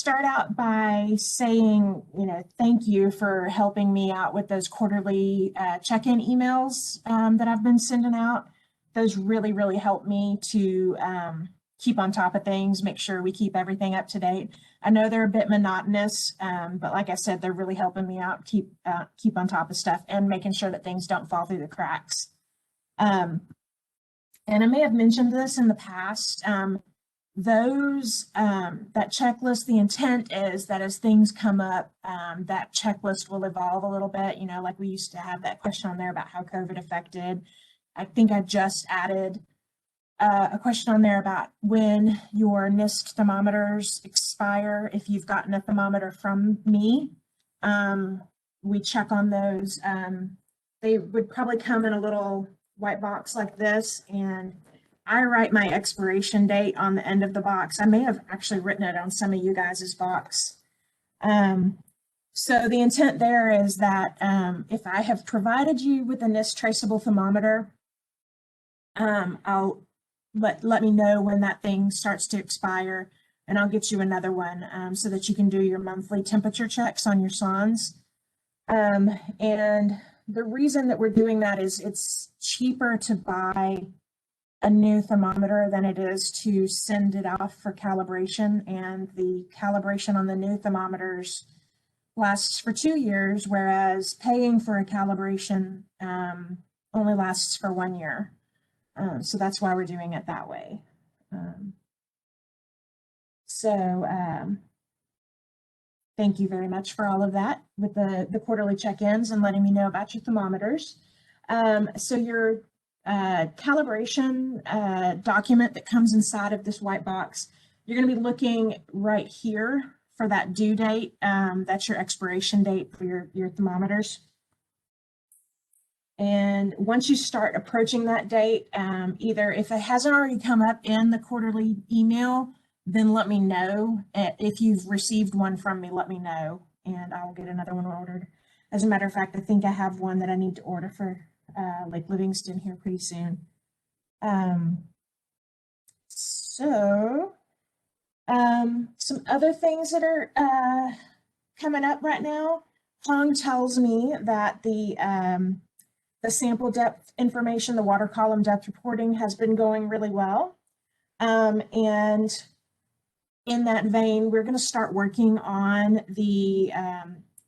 start out by saying, thank you for helping me out with those quarterly check-in emails that I've been sending out. Those really, really help me to keep on top of things, make sure we keep everything up to date. I know they're a bit monotonous, but like I said, they're really helping me out keep on top of stuff and making sure that things don't fall through the cracks. And I may have mentioned this in the past. That checklist, the intent is that as things come up, that checklist will evolve a little bit. Like we used to have that question on there about how COVID affected. I think I just added a question on there about when your Nist thermometers expire. If you've gotten a thermometer from me, we check on those. They would probably come in a little white box like this, and I write my expiration date on the end of the box. I may have actually written it on some of you guys' box. So the intent there is that if I have provided you with a Nist traceable thermometer, I'll let me know when that thing starts to expire, and I'll get you another one so that you can do your monthly temperature checks on your sondes. And the reason that we're doing that is it's cheaper to buy a new thermometer than it is to send it off for calibration, and the calibration on the new thermometers lasts for 2 years, whereas paying for a calibration only lasts for 1 year. So that's why we're doing it that way. Thank you very much for all of that with the quarterly check-ins and letting me know about your thermometers. So your calibration document that comes inside of this white box, you're going to be looking right here for that due date. That's your expiration date for your thermometers. And once you start approaching that date, either if it hasn't already come up in the quarterly email, then let me know. If you've received one from me, let me know, and I'll get another one ordered. As a matter of fact, I think I have one that I need to order for Lake Livingston here pretty soon. Some other things that are coming up right now. Hong tells me that the sample depth information, the water column depth reporting, has been going really well. And in that vein, we're going to start working on the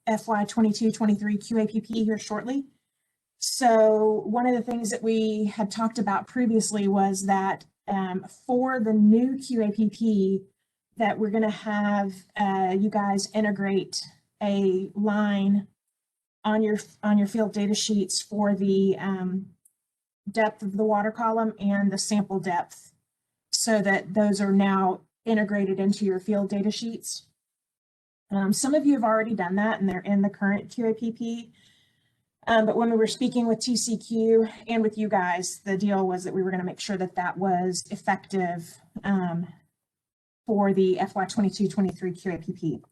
FY 22-23 QAPP here shortly. So one of the things that we had talked about previously was that for the new QAPP, that we're going to have you guys integrate a line on your field data sheets for the depth of the water column and the sample depth, so that those are now integrated into your field data sheets. Some of you have already done that, and they're in the current QAPP. But when we were speaking with TCQ and with you guys, the deal was that we were going to make sure that that was effective for the FY 22-23 QAPP.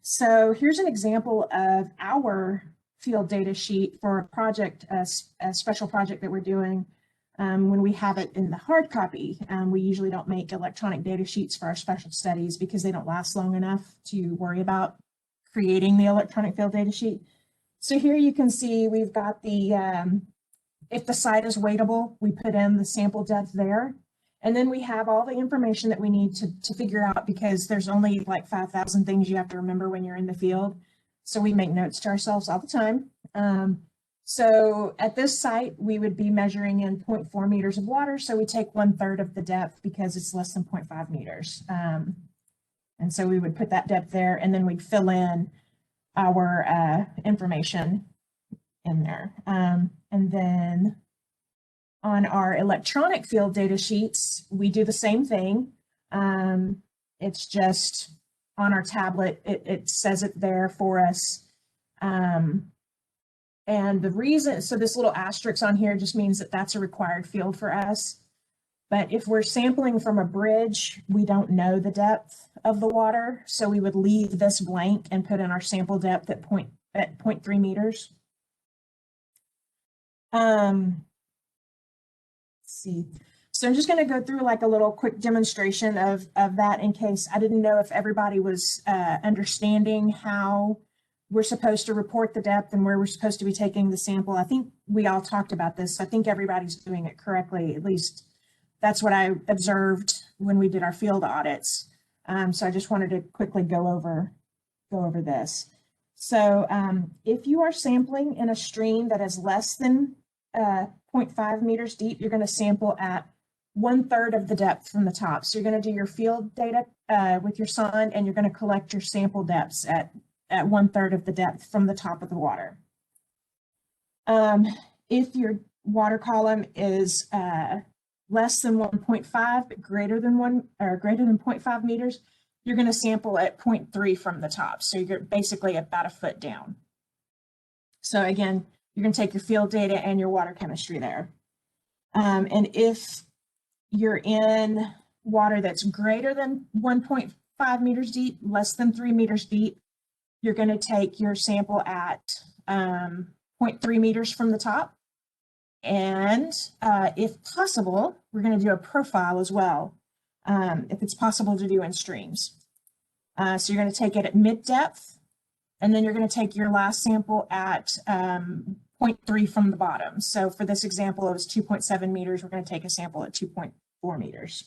So here's an example of our field data sheet for a project, a special project that we're doing. When we have it in the hard copy, we usually don't make electronic data sheets for our special studies because they don't last long enough to worry about creating the electronic field data sheet. So here you can see we've got the, if the site is waitable, we put in the sample depth there. And then we have all the information that we need to figure out, because there's only like 5,000 things you have to remember when you're in the field. So we make notes to ourselves all the time. So at this site, we would be measuring in 0.4 meters of water. So we take 1/3 of the depth because it's less than 0.5 meters. And so we would put that depth there, and then we'd fill in our information in there. And then on our electronic field data sheets, we do the same thing. It's just on our tablet, it says it there for us. And the reason, so this little asterisk on here just means that that's a required field for us. But if we're sampling from a bridge, we don't know the depth of the water. So we would leave this blank and put in our sample depth at 0.3 meters. Let's see. So I'm just going to go through like a little quick demonstration of that in case I didn't know if everybody was understanding how we're supposed to report the depth and where we're supposed to be taking the sample. I think we all talked about this. I think everybody's doing it correctly. At least that's what I observed when we did our field audits. So I just wanted to quickly go over this. So if you are sampling in a stream that is less than 0.5 meters deep, you're going to sample at 1/3 of the depth from the top. So you're going to do your field data with your sonde, and you're going to collect your sample depths at 1/3 of the depth from the top of the water. If your water column is less than 1.5 but greater than 0.5 meters, you're going to sample at 0.3 from the top. So you're basically about a foot down. So again, you're going to take your field data and your water chemistry there. And if you're in water that's greater than 1.5 meters deep, less than 3 meters deep, you're going to take your sample at 0.3 meters from the top. And if possible, we're going to do a profile as well, if it's possible to do in streams. So you're going to take it at mid-depth, and then you're going to take your last sample at 0.3 from the bottom. So for this example, it was 2.7 meters. We're going to take a sample at 2.4 meters.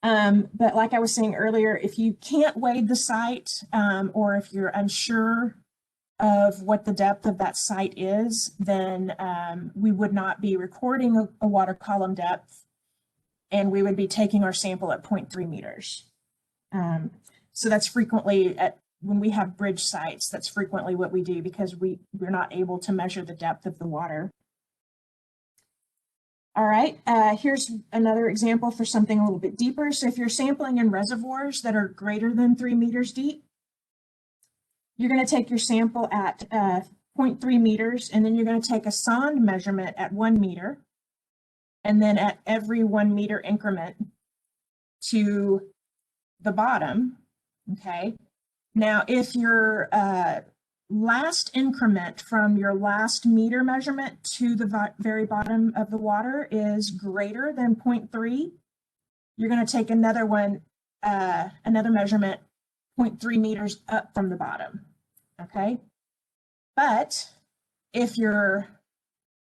But like I was saying earlier, if you can't wade the site, or if you're unsure of what the depth of that site is, then we would not be recording a water column depth, and we would be taking our sample at 0.3 meters. So that's frequently when we have bridge sites, that's frequently what we do because we're not able to measure the depth of the water. All right, here's another example for something a little bit deeper. So if you're sampling in reservoirs that are greater than 3 meters deep, you're going to take your sample at 0.3 meters, and then you're going to take a sonde measurement at 1 meter, and then at every 1 meter increment to the bottom, okay? Now, if your last increment from your last meter measurement to the very bottom of the water is greater than 0.3, you're going to take another one, another measurement 0.3 meters up from the bottom, okay? But if your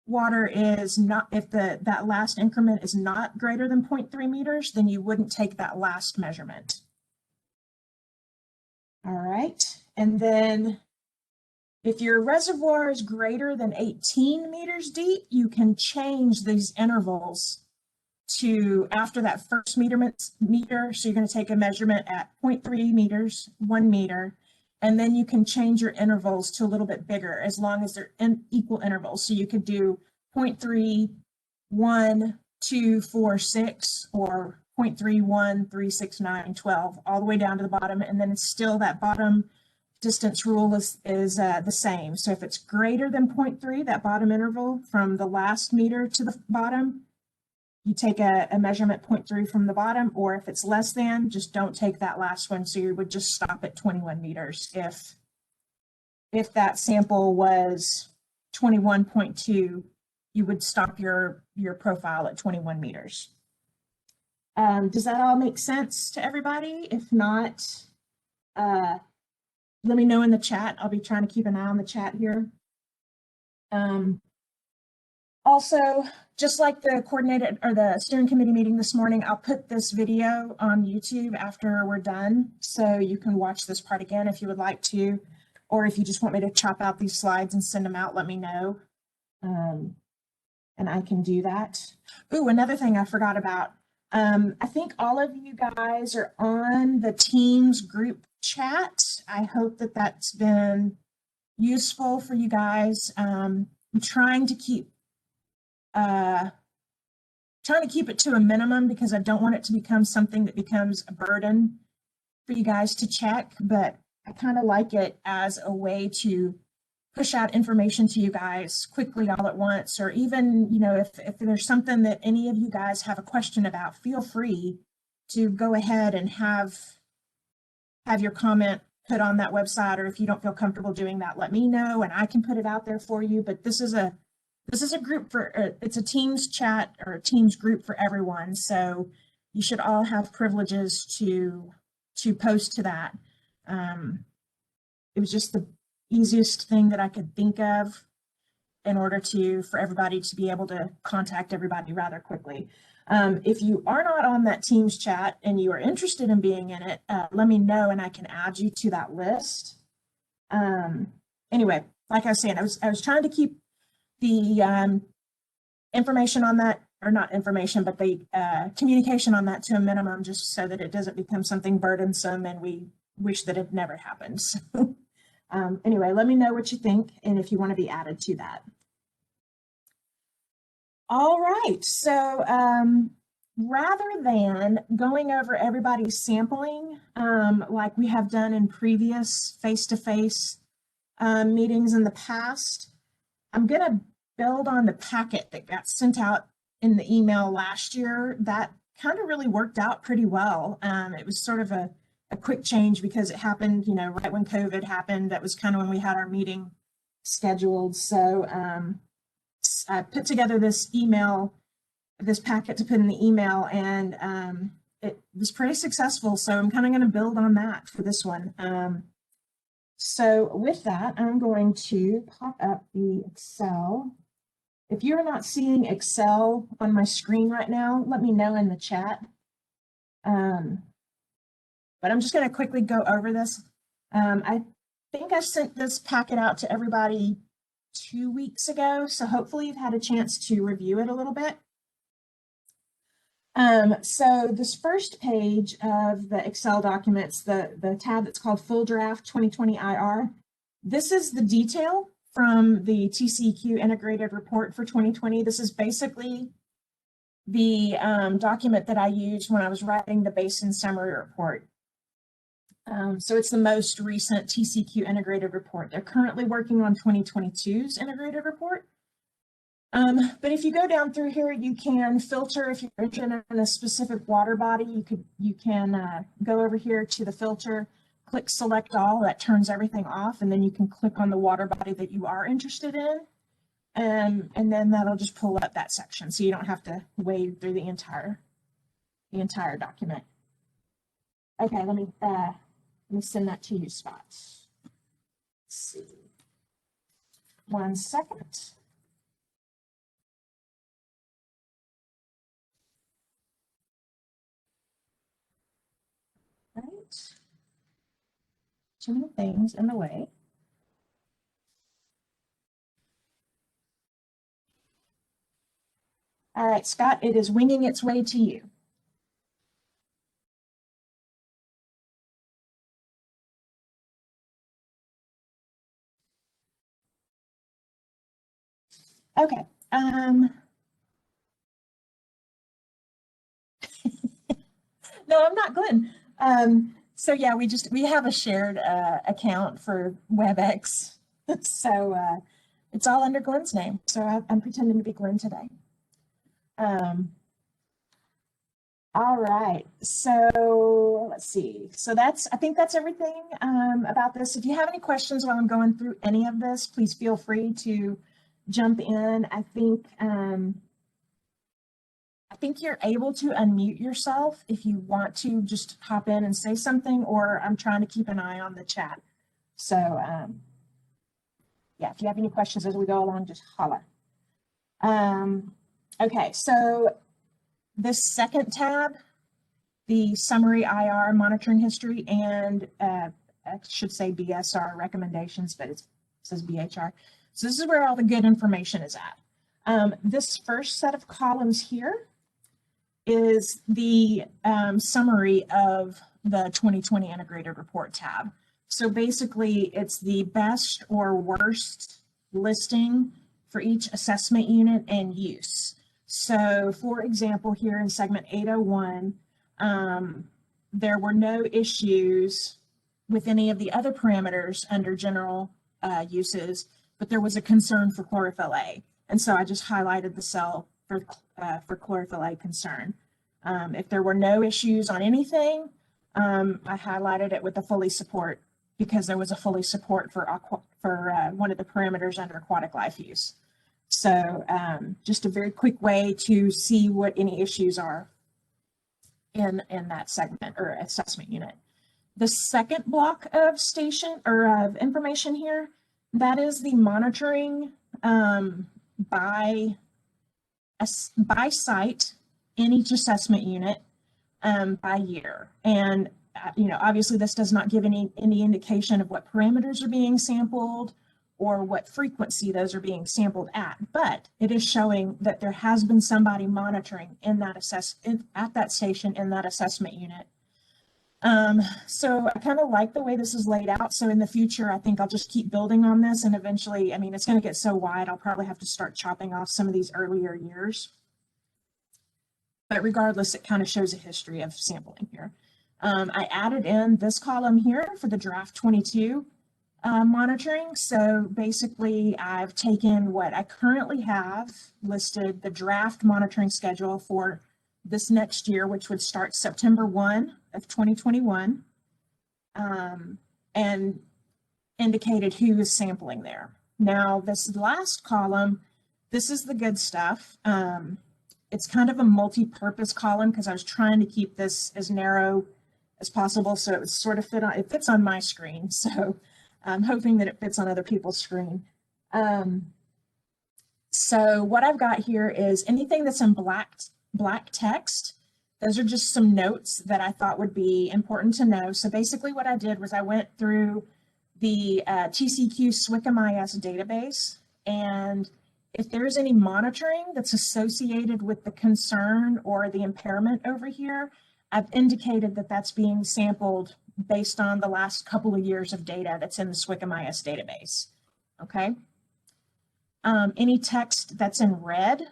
water is not, if that last increment is not greater than 0.3 meters, then you wouldn't take that last measurement. All right, and then if your reservoir is greater than 18 meters deep, you can change these intervals to after that first meter. So you're going to take a measurement at 0.3 meters, 1 meter, and then you can change your intervals to a little bit bigger as long as they're in equal intervals. So you could do 0.3, 1, 2, 4, 6, or 0.3, 1, 3, 6, 9, 12, all the way down to the bottom, and then it's still that bottom distance rule is the same. So if it's greater than 0.3, that bottom interval from the last meter to the bottom, you take a measurement 0.3 from the bottom, or if it's less than, just don't take that last one. So you would just stop at 21 meters. If that sample was 21.2, you would stop your profile at 21 meters. Does that all make sense to everybody? If not, let me know in the chat. I'll be trying to keep an eye on the chat here. Also, just like the coordinated or the steering committee meeting this morning, I'll put this video on YouTube after we're done, so you can watch this part again if you would like to, or if you just want me to chop out these slides and send them out, let me know, and I can do that. Ooh, another thing I forgot about. I think all of you guys are on the Teams group chat. I hope that that's been useful for you guys. I'm trying to keep it to a minimum because I don't want it to become something that becomes a burden for you guys to check, but I kind of like it as a way to push out information to you guys quickly all at once, or even, you know, if there's something that any of you guys have a question about, feel free to go ahead and have your comment put on that website, or if you don't feel comfortable doing that, let me know and I can put it out there for you. But this is a this is a group for, it's a Teams chat or a Teams group for everyone. So you should all have privileges to post to that. It was just the easiest thing that I could think of in order for everybody to be able to contact everybody rather quickly. If you are not on that Teams chat and you are interested in being in it, let me know and I can add you to that list. Anyway, like I was saying, I was trying to keep the information on that, or not information, but the communication on that to a minimum, just so that it doesn't become something burdensome and we wish that it never happened. So, anyway, let me know what you think and if you want to be added to that. All right, so rather than going over everybody's sampling, like we have done in previous face-to-face meetings in the past, I'm going to build on the packet that got sent out in the email last year. That kind of really worked out pretty well. It was sort of a quick change because it happened, right when COVID happened. That was kind of when we had our meeting scheduled. So I put together this packet to put in the email, and it was pretty successful. So I'm kind of going to build on that for this one. So with that, I'm going to pop up the Excel. If you're not seeing Excel on my screen right now, let me know in the chat. But I'm just going to quickly go over this. I think I sent this packet out to everybody 2 weeks ago, so hopefully you've had a chance to review it a little bit. So this first page of the Excel documents, the tab that's called Full Draft 2020 IR, this is the detail from the TCEQ integrated report for 2020. This is basically the document that I used when I was writing the basin summary report. So it's the most recent TCEQ integrated report. They're currently working on 2022's integrated report. But if you go down through here, you can filter. If you're interested in a specific water body, you can go over here to the filter, click select all. That turns everything off, and then you can click on the water body that you are interested in, and then that'll just pull up that section, so you don't have to wade through the entire document. Okay, let me send that to you, Scott. Let's see. 1 second. Right. Too many things in the way. All right, Scott, it is winging its way to you. Okay. No, I'm not Glenn. So yeah, we have a shared account for WebEx. So it's all under Glenn's name. So I'm pretending to be Glenn today. All right, so let's see. So I think that's everything about this. If you have any questions while I'm going through any of this, please feel free to jump in. I think you're able to unmute yourself if you want to just hop in and say something, or I'm trying to keep an eye on the chat. So yeah, if you have any questions as we go along, just holler. Okay, so this second tab, the summary IR monitoring history, and I should say BSR recommendations, but it says BHR. So this is where all the good information is at. This first set of columns here is the summary of the 2020 integrated report tab. So basically it's the best or worst listing for each assessment unit and use. So for example, here in segment 801, there were no issues with any of the other parameters under general uses, but there was a concern for chlorophyll A. And so I just highlighted the cell for chlorophyll A concern. If there were no issues on anything, I highlighted it with a fully support because there was a fully support for one of the parameters under aquatic life use. So just a very quick way to see what any issues are in that segment or assessment unit. The second block of station or of information here, that is the monitoring by site in each assessment unit by year. And obviously this does not give any indication of what parameters are being sampled or what frequency those are being sampled at, but it is showing that there has been somebody monitoring in that at that station in that assessment unit. So I kind of like the way this is laid out. So in the future, I think I'll just keep building on this, and eventually, I mean, it's going to get so wide, I'll probably have to start chopping off some of these earlier years. But regardless, it kind of shows a history of sampling here. I added in this column here for the draft 22 monitoring. So basically, I've taken what I currently have listed, the draft monitoring schedule for this next year, which would start September 1 of 2021, and indicated who is sampling there. Now, this last column, this is the good stuff. It's kind of a multi-purpose column because I was trying to keep this as narrow as possible, so it would sort of it fits on my screen. So I'm hoping that it fits on other people's screen. So what I've got here is anything that's in black text. Those are just some notes that I thought would be important to know. So basically what I did was I went through the TCQ SWCMIS database, and if there's any monitoring that's associated with the concern or the impairment over here, I've indicated that that's being sampled based on the last couple of years of data that's in the SWCMIS database, okay? Any text that's in red,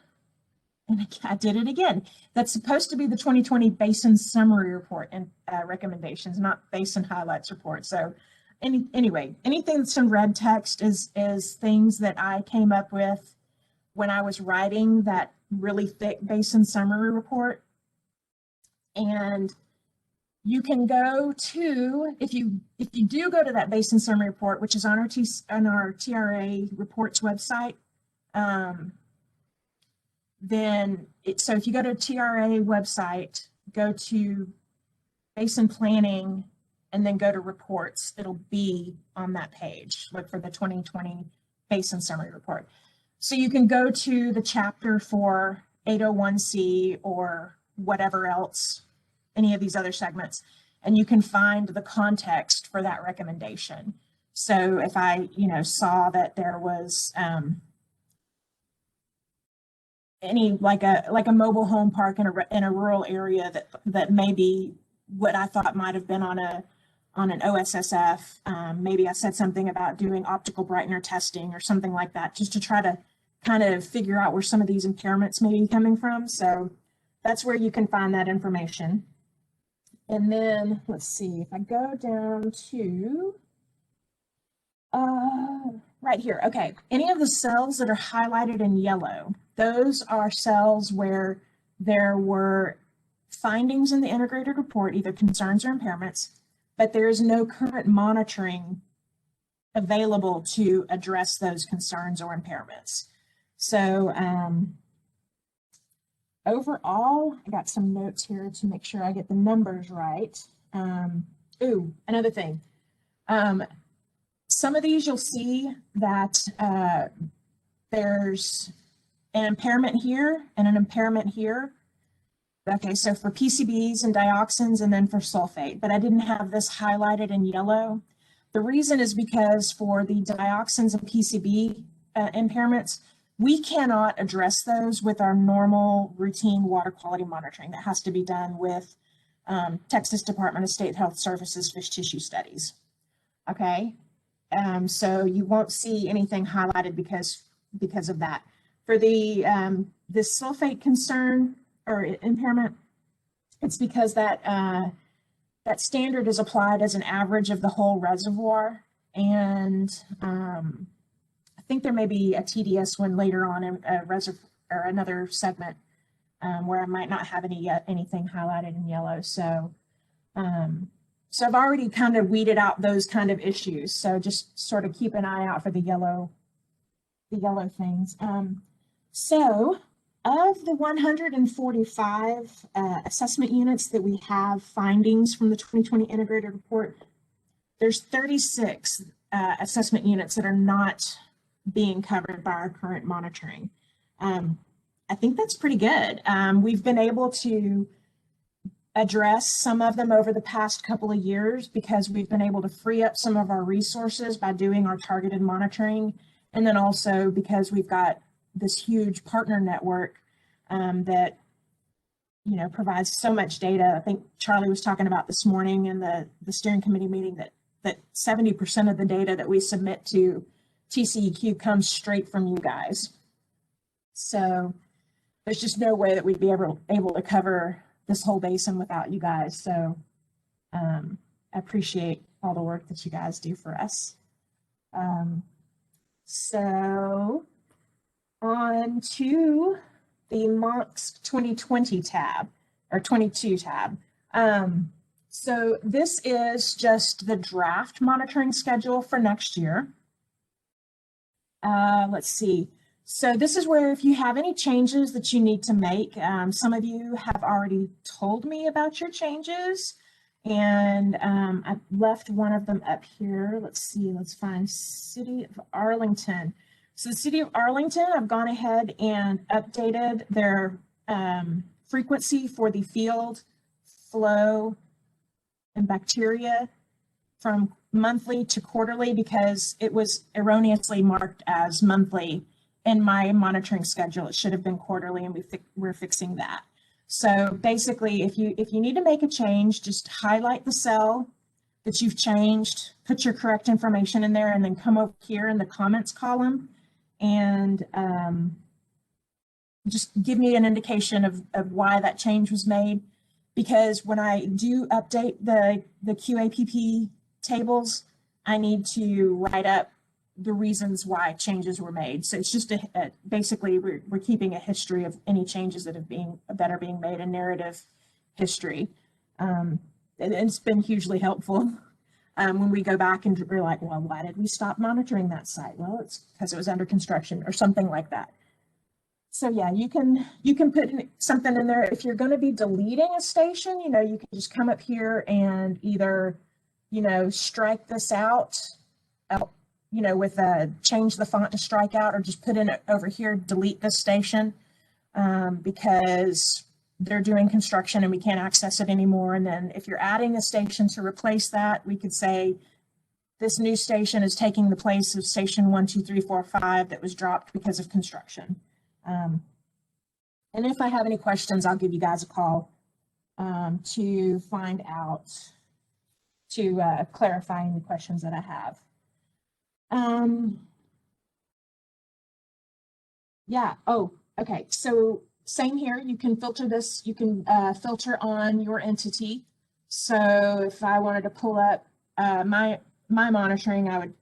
and I did it again, that's supposed to be the 2020 Basin Summary Report and recommendations, not Basin Highlights Report. So anyway, anything that's in red text is things that I came up with when I was writing that really thick Basin Summary Report. And you can go to, if you do go to that Basin Summary Report, which is on our TRA reports website, so if you go to TRA website, go to Basin Planning, and then go to reports, it'll be on that page. Look for the 2020 Basin Summary Report. So you can go to the chapter for 801C or whatever else, any of these other segments, and you can find the context for that recommendation. So if I, saw that there was any like a mobile home park in a rural area that maybe what I thought might have been on an OSSF, maybe I said something about doing optical brightener testing or something like that, just to try to kind of figure out where some of these impairments may be coming from. So that's where you can find that information. And then let's see, if I go down to right here, okay, any of the cells that are highlighted in yellow, those are cells where there were findings in the integrated report, either concerns or impairments, but there is no current monitoring available to address those concerns or impairments. So overall, I got some notes here to make sure I get the numbers right. Another thing. Some of these you'll see that there's an impairment here and an impairment here. Okay, so for PCBs and dioxins and then for sulfate, but I didn't have this highlighted in yellow. The reason is because for the dioxins and PCB impairments, we cannot address those with our normal routine water quality monitoring. That has to be done with Texas Department of State Health Services fish tissue studies. Okay, so you won't see anything highlighted because of that. For the this sulfate concern or impairment, it's because that that standard is applied as an average of the whole reservoir, and I think there may be a TDS one later on in a reservoir or another segment where I might not have anything highlighted in yellow. So so I've already kind of weeded out those kind of issues. So just sort of keep an eye out for the yellow things. So of the 145 assessment units that we have findings from the 2020 integrated report, there's 36 assessment units that are not being covered by our current monitoring. I think that's pretty good. We've been able to address some of them over the past couple of years because we've been able to free up some of our resources by doing our targeted monitoring. And then also because we've got this huge partner network that, you know, provides so much data. I think Charlie was talking about this morning in the steering committee meeting that 70% of the data that we submit to TCEQ comes straight from you guys. So there's just no way that we'd be able to cover this whole basin without you guys. So I appreciate all the work that you guys do for us. So on to the MONCS 2020 tab, or 22 tab. So this is just the draft monitoring schedule for next year. Let's see. So this is where if you have any changes that you need to make, some of you have already told me about your changes, and I've left one of them up here. Let's see, let's find City of Arlington. So the City of Arlington, I've gone ahead and updated their frequency for the field, flow, and bacteria from monthly to quarterly because it was erroneously marked as monthly in my monitoring schedule. It should have been quarterly, and we're fixing that. So basically, if you need to make a change, just highlight the cell that you've changed, put your correct information in there, and then come over here in the comments column and just give me an indication of why that change was made. Because when I do update the QAPP tables, I need to write up the reasons why changes were made. So it's just basically we're keeping a history of any changes that are being made, a narrative history. And it's been hugely helpful when we go back and we're like, well, why did we stop monitoring that site? Well, it's because it was under construction or something like that. So yeah, you can put something in there. If you're going to be deleting a station, you know, you can just come up here and either, you know, strike this out, you know, with change the font to strike out, or just put in over here, delete this station because they're doing construction and we can't access it anymore. And then if you're adding a station to replace that, we could say this new station is taking the place of station 1, 2, 3, 4, 5 that was dropped because of construction. And if I have any questions, I'll give you guys a call to find out, to clarify any questions that I have. Yeah, oh, okay, so same here, you can filter this, you can filter on your entity. So if I wanted to pull up my monitoring, I would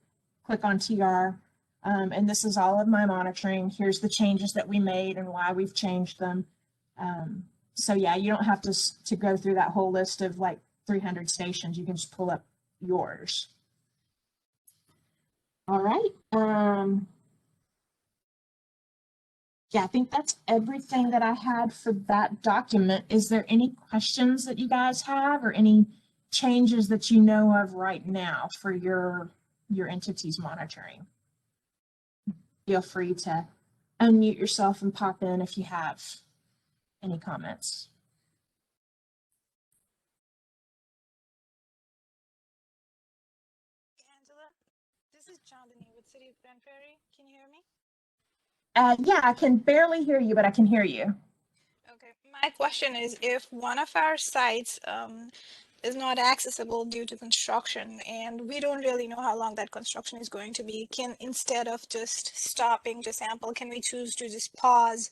click on TR, and this is all of my monitoring. Here's the changes that we made and why we've changed them. So yeah, you don't have to go through that whole list of like 300 stations. You can just pull up yours. All right. Yeah, I think that's everything that I had for that document. Is there any questions that you guys have or any changes that you know of right now for your entity's monitoring? Feel free to unmute yourself and pop in if you have any comments. Angela, this is Chandani with City of Grand Prairie. Can you hear me? Yeah, I can barely hear you, but I can hear you. Okay, my question is, if one of our sites is not accessible due to construction and we don't really know how long that construction is going to be, can, instead of just stopping to sample, can we choose to just pause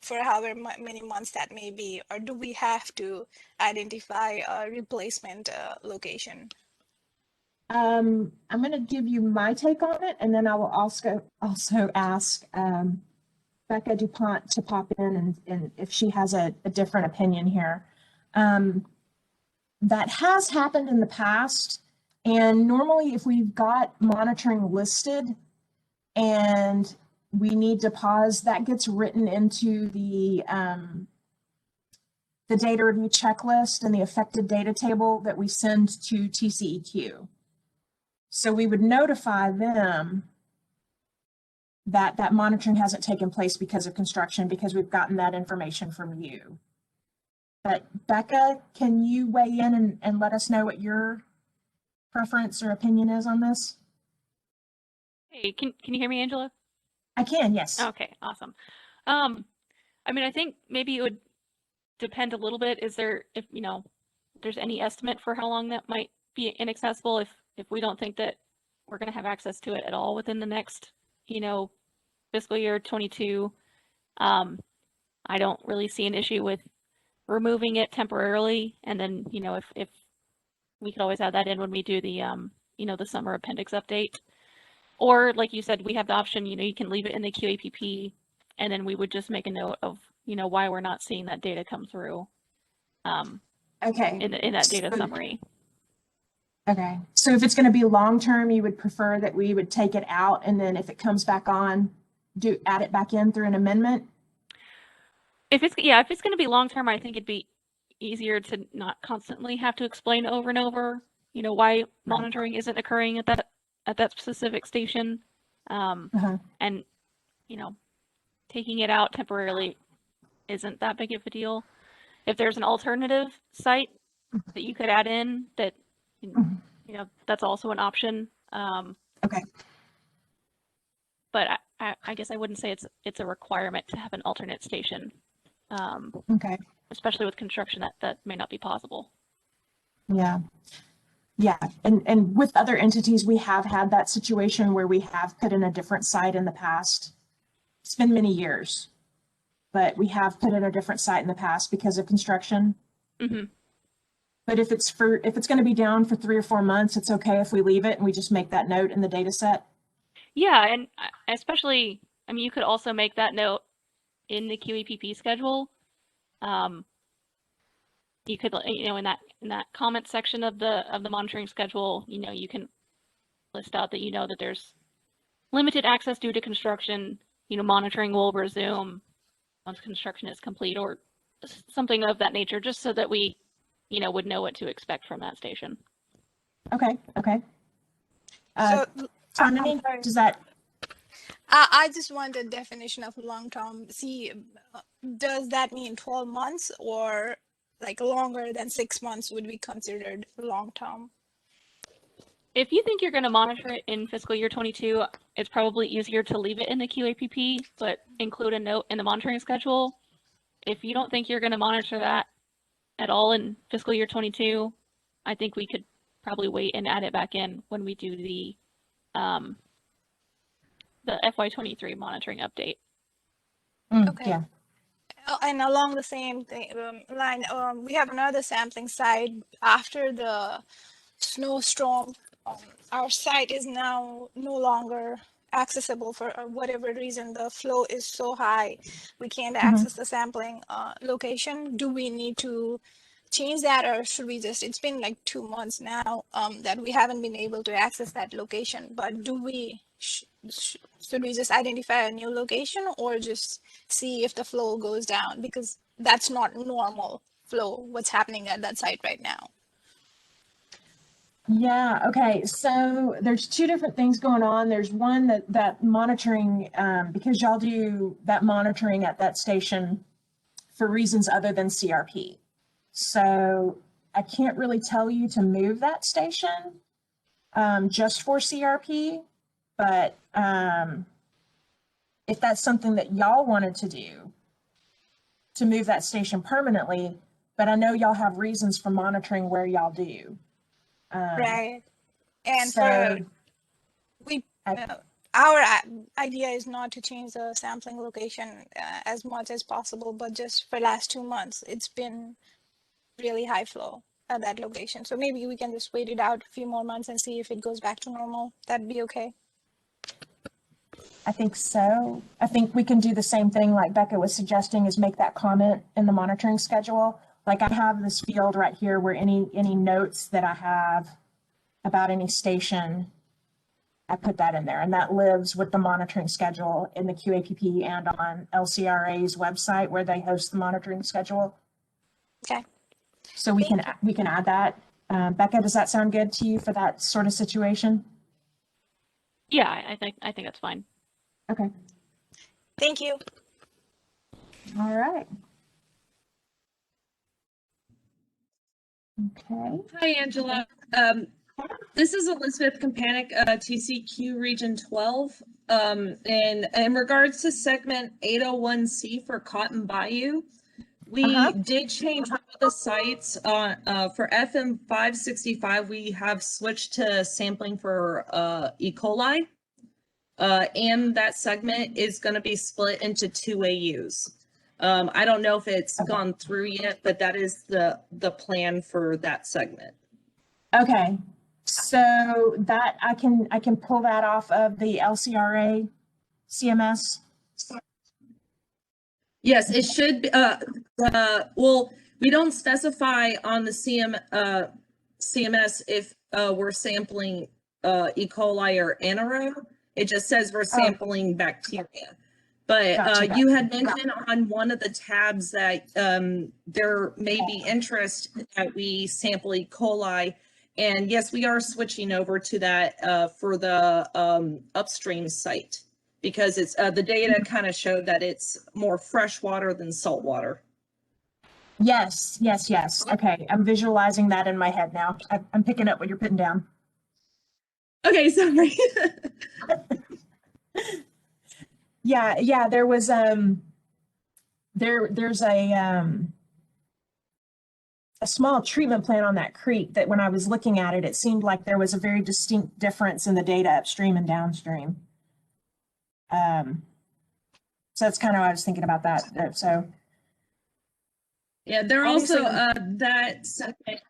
for however many months that may be, or do we have to identify a replacement location? I'm going to give you my take on it, and then I will also ask Becca DuPont to pop in and if she has a different opinion here. That has happened in the past, and normally if we've got monitoring listed and we need to pause. That gets written into the data review checklist and the affected data table that we send to TCEQ. So we would notify them that that monitoring hasn't taken place because of construction, because we've gotten that information from you. But Becca, can you weigh in and let us know what your preference or opinion is on this? Hey, can you hear me, Angela? I can, yes. Okay, awesome. I mean, I think maybe it would depend a little bit. Is there, if there's any estimate for how long that might be inaccessible if we don't think that we're going to have access to it at all within the next, fiscal year 22. I don't really see an issue with removing it temporarily, and then if we could always add that in when we do the the summer appendix update. Or like you said, we have the option, you can leave it in the QAPP, and then we would just make a note of, why we're not seeing that data come through. Okay. In that data summary. Okay. So if it's going to be long-term, you would prefer that we would take it out, and then if it comes back on, add it back in through an amendment? If it's going to be long-term, I think it'd be easier to not constantly have to explain over and over, why monitoring isn't occurring at that specific station. And, taking it out temporarily isn't that big of a deal. If there's an alternative site that you could add in that, that's also an option. Okay. But I guess I wouldn't say it's a requirement to have an alternate station. Okay. Especially with construction, that may not be possible. Yeah. Yeah. And with other entities, we have had that situation where we have put in a different site in the past. It's been many years, but we have put in a different site in the past because of construction. Mm-hmm. But if it's going to be down for 3 or 4 months, it's okay if we leave it and we just make that note in the data set. Yeah, and especially, I mean, you could also make that note in the QAPP schedule. You could, in that comment section of the monitoring schedule, you can list out that that there's limited access due to construction. Monitoring will resume once construction is complete, or something of that nature, just so that we, would know what to expect from that station. Okay. Okay. So, Tanani, does that? I just want a definition of long term. See, does that mean 12 months or like longer than 6 months would be considered long term? If you think you're going to monitor it in fiscal year 22, it's probably easier to leave it in the QAPP, but include a note in the monitoring schedule. If you don't think you're going to monitor that at all in fiscal year 22, I think we could probably wait and add it back in when we do the FY23 monitoring update. Okay. Yeah. And along the same line, we have another sampling site after the snowstorm. Our site is now no longer accessible for whatever reason. The flow is so high, we can't access the sampling location. Do we need to change that, or should we just, it's been like 2 months now that we haven't been able to access that location, but do we should we just identify a new location or just see if the flow goes down, because that's not normal flow what's happening at that site right now? Yeah. Okay. So there's 2 different things going on. There's one that monitoring, because y'all do that monitoring at that station for reasons other than CRP. So I can't really tell you to move that station just for CRP, but if that's something that y'all wanted to do, to move that station permanently, but I know y'all have reasons for monitoring where y'all do. Right. And so our idea is not to change the sampling location as much as possible, but just for last 2 months, it's been really high flow at that location. So maybe we can just wait it out a few more months and see if it goes back to normal. That'd be okay. I think so. I think we can do the same thing like Becca was suggesting, is make that comment in the monitoring schedule. Like I have this field right here where any notes that I have about any station I put that in there, and that lives with the monitoring schedule in the QAPP and on LCRA's website where they host the monitoring schedule. Okay. So we can add that. Becca, does that sound good to you for that sort of situation? Yeah, I think that's fine. Okay. Thank you. All right. Okay. Hi, Angela. This is Elizabeth Kampanik, TCQ Region 12. And in regards to segment 801C for Cotton Bayou, we did change one of the sites for FM 565. We have switched to sampling for E. coli. And that segment is going to be split into 2 AUs. I don't know if it's gone through yet, but that is the plan for that segment. Okay. So that I can pull that off of the LCRA CMS. Yes, it should be, well, we don't specify on the CMS if we're sampling E. coli or anaerobe. It just says we're sampling bacteria. But Gotcha. you had mentioned on one of the tabs that there may be interest that we sample E. coli. And yes, we are switching over to that for the upstream site, because it's the data kind of showed that it's more fresh water than salt water. Yes, yes, yes. Okay, I'm visualizing that in my head now. I'm picking up what you're putting down. Okay, sorry. Yeah, there was there's a small treatment plant on that creek that when I was looking at it, it seemed like there was a very distinct difference in the data upstream and downstream. So that's kind of what I was thinking about that. So Yeah, they're also that segment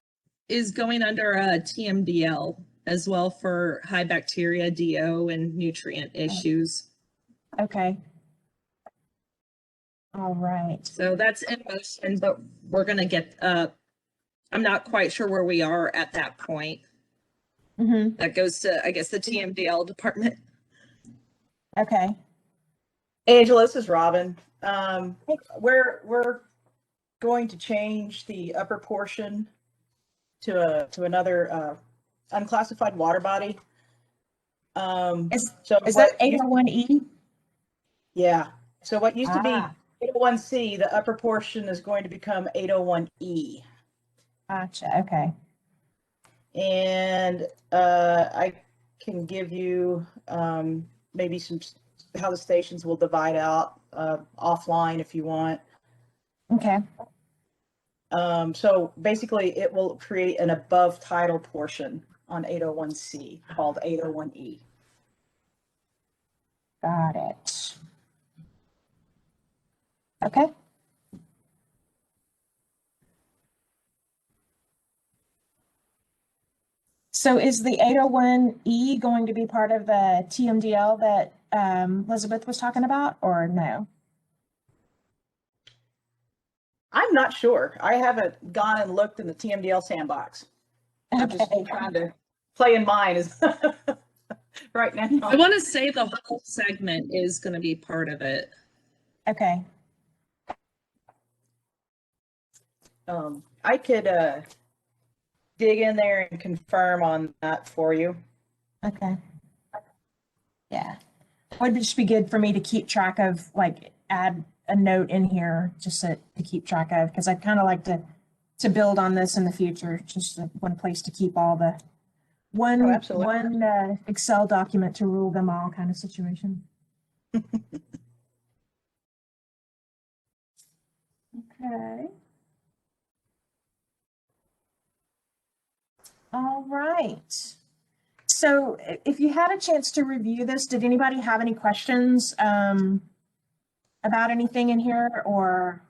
is going under Tmdl as well for high bacteria, DO, and nutrient issues. okay. All right. So that's in motion, but we're gonna get I'm not quite sure where we are at that point. Mm-hmm. That goes to, I guess, the Tmdl department. Okay. Angela, this is Robin. We're going to change the upper portion to another unclassified water body. Is So that 801E? Yeah. So what used to be Ah. 801C, the upper portion is going to become 801E. Gotcha. Okay. And I can give you maybe some how the stations will divide out offline if you want. Okay. So basically it will create an above tidal portion on 801C called 801E. Got it. Okay. So is the 801E going to be part of the TMDL that Elizabeth was talking about, or no? I'm not sure. I haven't gone and looked in the TMDL sandbox. I'm just Okay. trying to play in mine is right now. I want to say the whole segment is going to be part of it. Okay. I could dig in there and confirm on that for you. Okay. Yeah. Would just be good for me to keep track of, like, add a note in here just to keep track of, because I'd kind of like to build on this in the future, just one place to keep all the one Excel document to rule them all kind of situation. Okay. All right. So if you had a chance to review this, did anybody have any questions about anything in here, or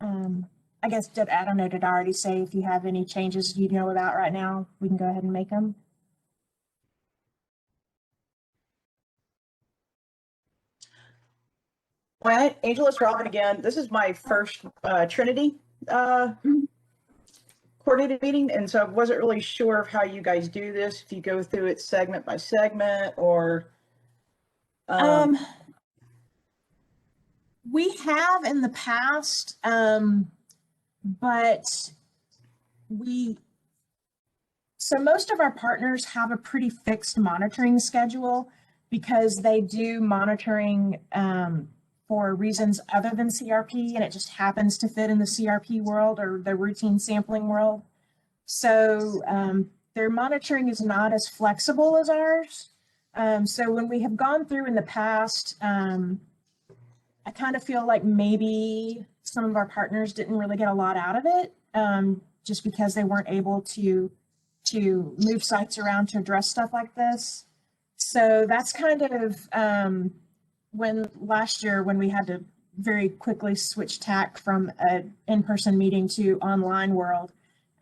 I guess did I already say if you have any changes you know about right now, we can go ahead and make them. Well, Angela, it's Robin again. This is my first Trinity coordinated meeting, and so I wasn't really sure of how you guys do this, if you go through it segment by segment or. We have in the past, but so most of our partners have a pretty fixed monitoring schedule because they do monitoring for reasons other than CRP, and it just happens to fit in the CRP world or the routine sampling world. So their monitoring is not as flexible as ours. So when we have gone through in the past, I kind of feel like maybe some of our partners didn't really get a lot out of it, just because they weren't able to move sites around to address stuff like this. So that's kind of when last year when we had to very quickly switch tack from an in-person meeting to online world,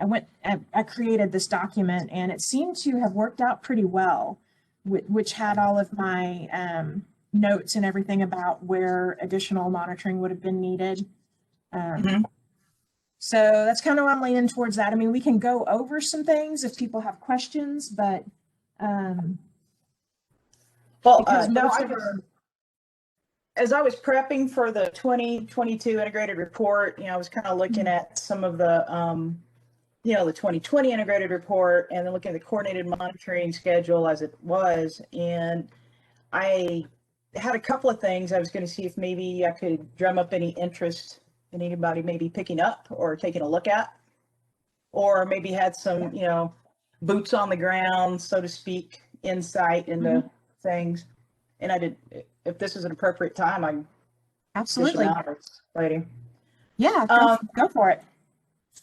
I created this document, and it seemed to have worked out pretty well, which had all of my notes and everything about where additional monitoring would have been needed. So that's kind of why I'm leaning towards that. I mean, we can go over some things if people have questions, but because No, most of our, as I was prepping for the 2022 integrated report, I was kind of looking at some of the, the 2020 integrated report and then looking at the coordinated monitoring schedule as it was. And I had a couple of things I was going to see if maybe I could drum up any interest in anybody maybe picking up or taking a look at, or maybe had some, boots on the ground, so to speak, insight into things. And I did, if this is an appropriate time, I absolutely. Lady. Yeah, go for it.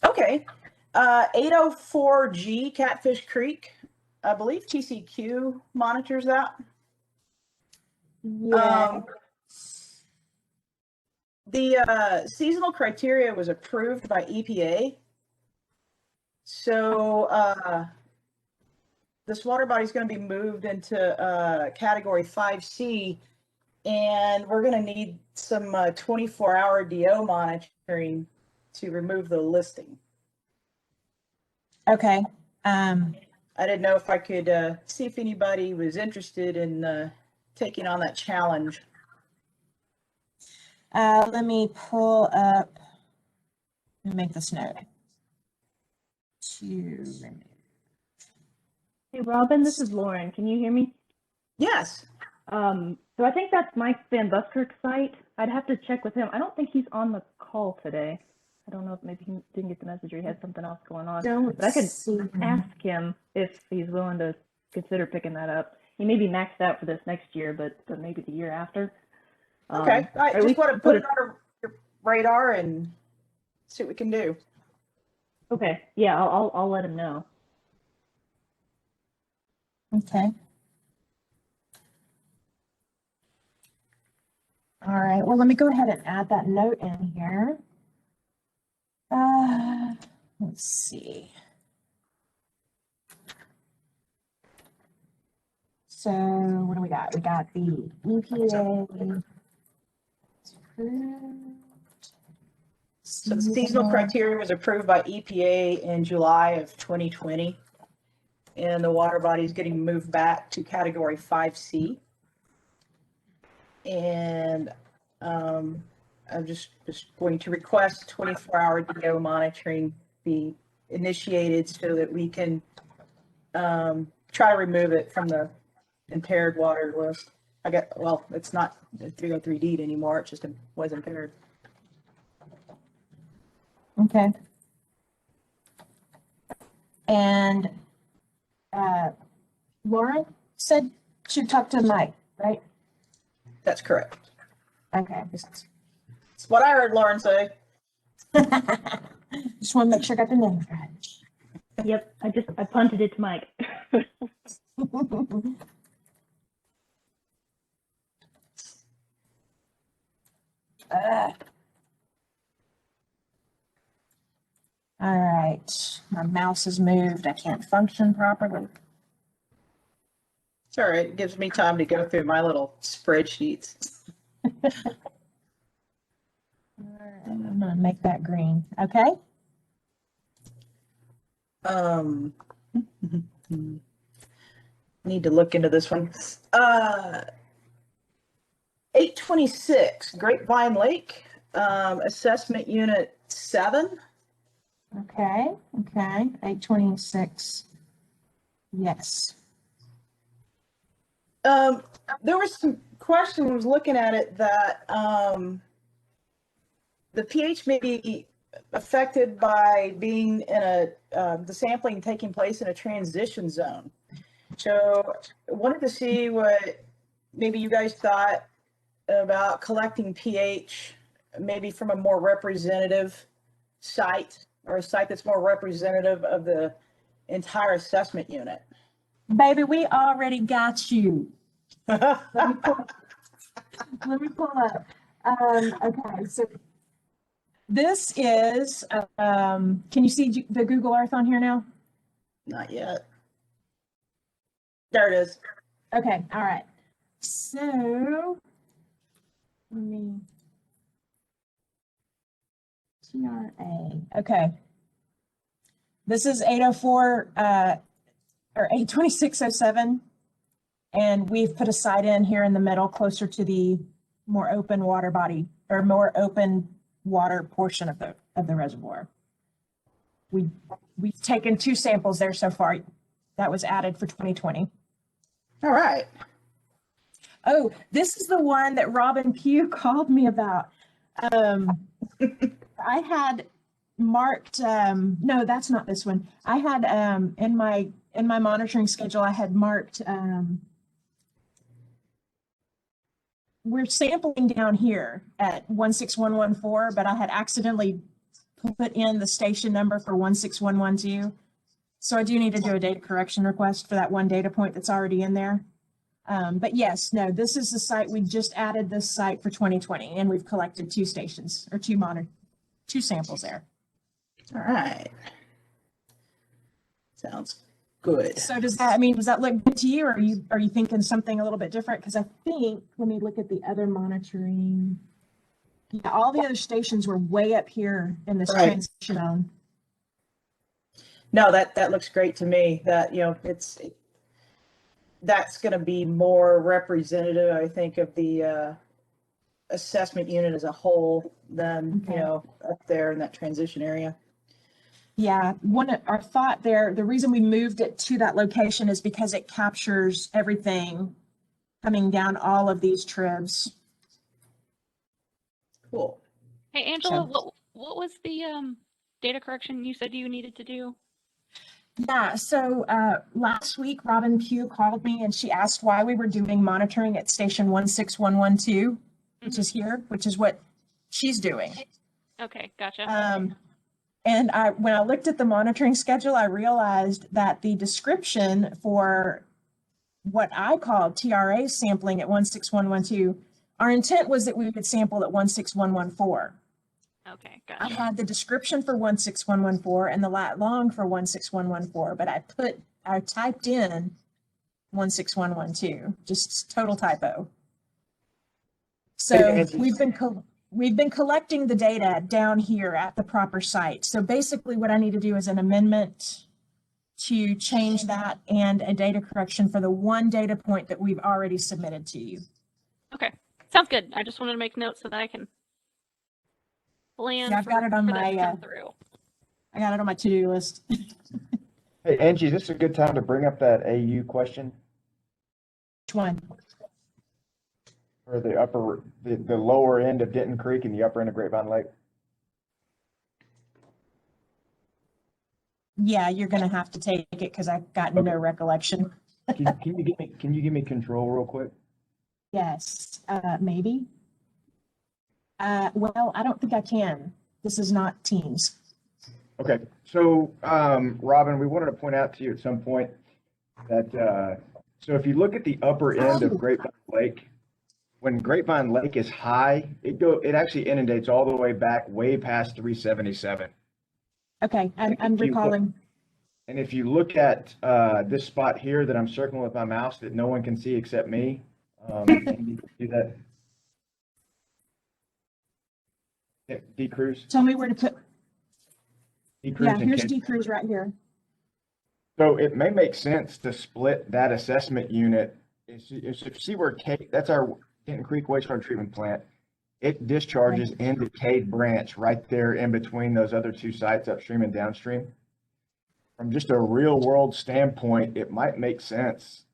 Okay. 804G Catfish Creek. I believe TCQ monitors that. Yeah. The seasonal criteria was approved by EPA. So this water body is going to be moved into category 5C, and we're going to need some 24-hour DO monitoring to remove the listing. Okay. I didn't know if I could see if anybody was interested in taking on that challenge. Let me pull up and make this note. Hey, Robin, this is Lauren. Can you hear me? Yes. So I think that's Mike Van Buskirk's site. I'd have to check with him. I don't think he's on the call today. I don't know if maybe he didn't get the message or he had something else going on. But I could ask him if he's willing to consider picking that up. He may be maxed out for this next year, but maybe the year after. Okay. I just want to put it on your radar and see what we can do. Okay. Yeah, I'll let him know. Okay. All right. Well, let me go ahead and add that note in here. Let's see. So what do we got? We got the EPA. So the seasonal criteria was approved by EPA in July of 2020, and the water body is getting moved back to category 5C. And I'm just going to request 24-hour DO monitoring be initiated so that we can try to remove it from the impaired water list. It's not 303D anymore. It just was impaired. Okay. And Lauren said she'd talk to Mike, right? That's correct. Okay. That's what I heard Lauren say. Just want to make sure I got the names right. Yep, I punted it to Mike. All right, my mouse has moved. I can't function properly. It's all right. It gives me time to go through my little spreadsheets. All right, I'm gonna make that green. Okay. Um, need to look into this one. 826 Grapevine Lake, assessment unit 7. Okay, 826. Yes. There was some questions looking at it that the pH may be affected by being in the sampling taking place in a transition zone. So I wanted to see what maybe you guys thought about collecting pH, maybe from a more representative site, or a site that's more representative of the entire assessment unit. Baby, we already got you. Let me pull up. Okay, so this is, can you see the Google Earth on here now? Not yet. There it is. Okay, all right. So, let me, TRA, okay. This is 804, or 82607. And we've put a site in here in the middle, closer to the more open water body, or more open water portion of the reservoir. We've taken 2 samples there so far. That was added for 2020. All right. Oh, this is the one that Robin Pugh called me about. I had marked, no, that's not this one. I had, in my monitoring schedule, I had marked, we're sampling down here at 16114, but I had accidentally put in the station number for 16112. So I do need to do a data correction request for that one data point that's already in there. But yes, no, this is the site. We just added this site for 2020, and we've collected 2 stations, or 2 samples there. All right. Sounds good. So does that look good to you, or are you thinking something a little bit different? Because I think, let me look at the other monitoring. Yeah, all the other stations were way up here in this Right. transition zone. No, that looks great to me. That, that's going to be more representative, I think, of the assessment unit as a whole than, Okay. up there in that transition area. Yeah, our thought there, the reason we moved it to that location is because it captures everything coming down all of these tribs. Cool. Hey, Angela, So- what was the data correction you said you needed to do? Yeah, so last week, Robin Pugh called me and she asked why we were doing monitoring at station 16112, which is here, which is what she's doing. Okay, gotcha. And when I looked at the monitoring schedule, I realized that the description for what I called TRA sampling at 16112, our intent was that we would sample at 16114. Okay, I gotcha. had the description for 16114 and the lat long for 16114, but I typed in 16112, just total typo. So Hey, Angie. we've been collecting the data down here at the proper site. So basically what I need to do is an amendment to change that and a data correction for the one data point that we've already submitted to you. Okay, sounds good. I just wanted to make notes so that I can plan Yeah, I've got it on for that to my, come through. I got it on my to-do list. Hey, Angie, is this a good time to bring up that AU question Which one? for the lower end of Denton Creek and the upper end of Grapevine Lake? Yeah, you're gonna have to take it because I've got Okay. no recollection. Can you give me control real quick? Yes, maybe. Well, I don't think I can. This is not Teams. Okay, so Robin, we wanted to point out to you at some point that so if you look at the upper end of Grapevine Lake, when Grapevine Lake is high, it actually inundates all the way back way past 377. Okay, I'm If you look- recalling. And if you look at this spot here that I'm circling with my mouse that no one can see except me, can you do that? Decrease, Tell me where to put. Yeah, decrease, and here's can, decrease right here. So it may make sense to split that assessment unit. If you see where that's our Kenton Creek wastewater treatment plant. It discharges into Cade Branch right there in between those other two sites upstream and downstream. From just a real world standpoint, it might make sense.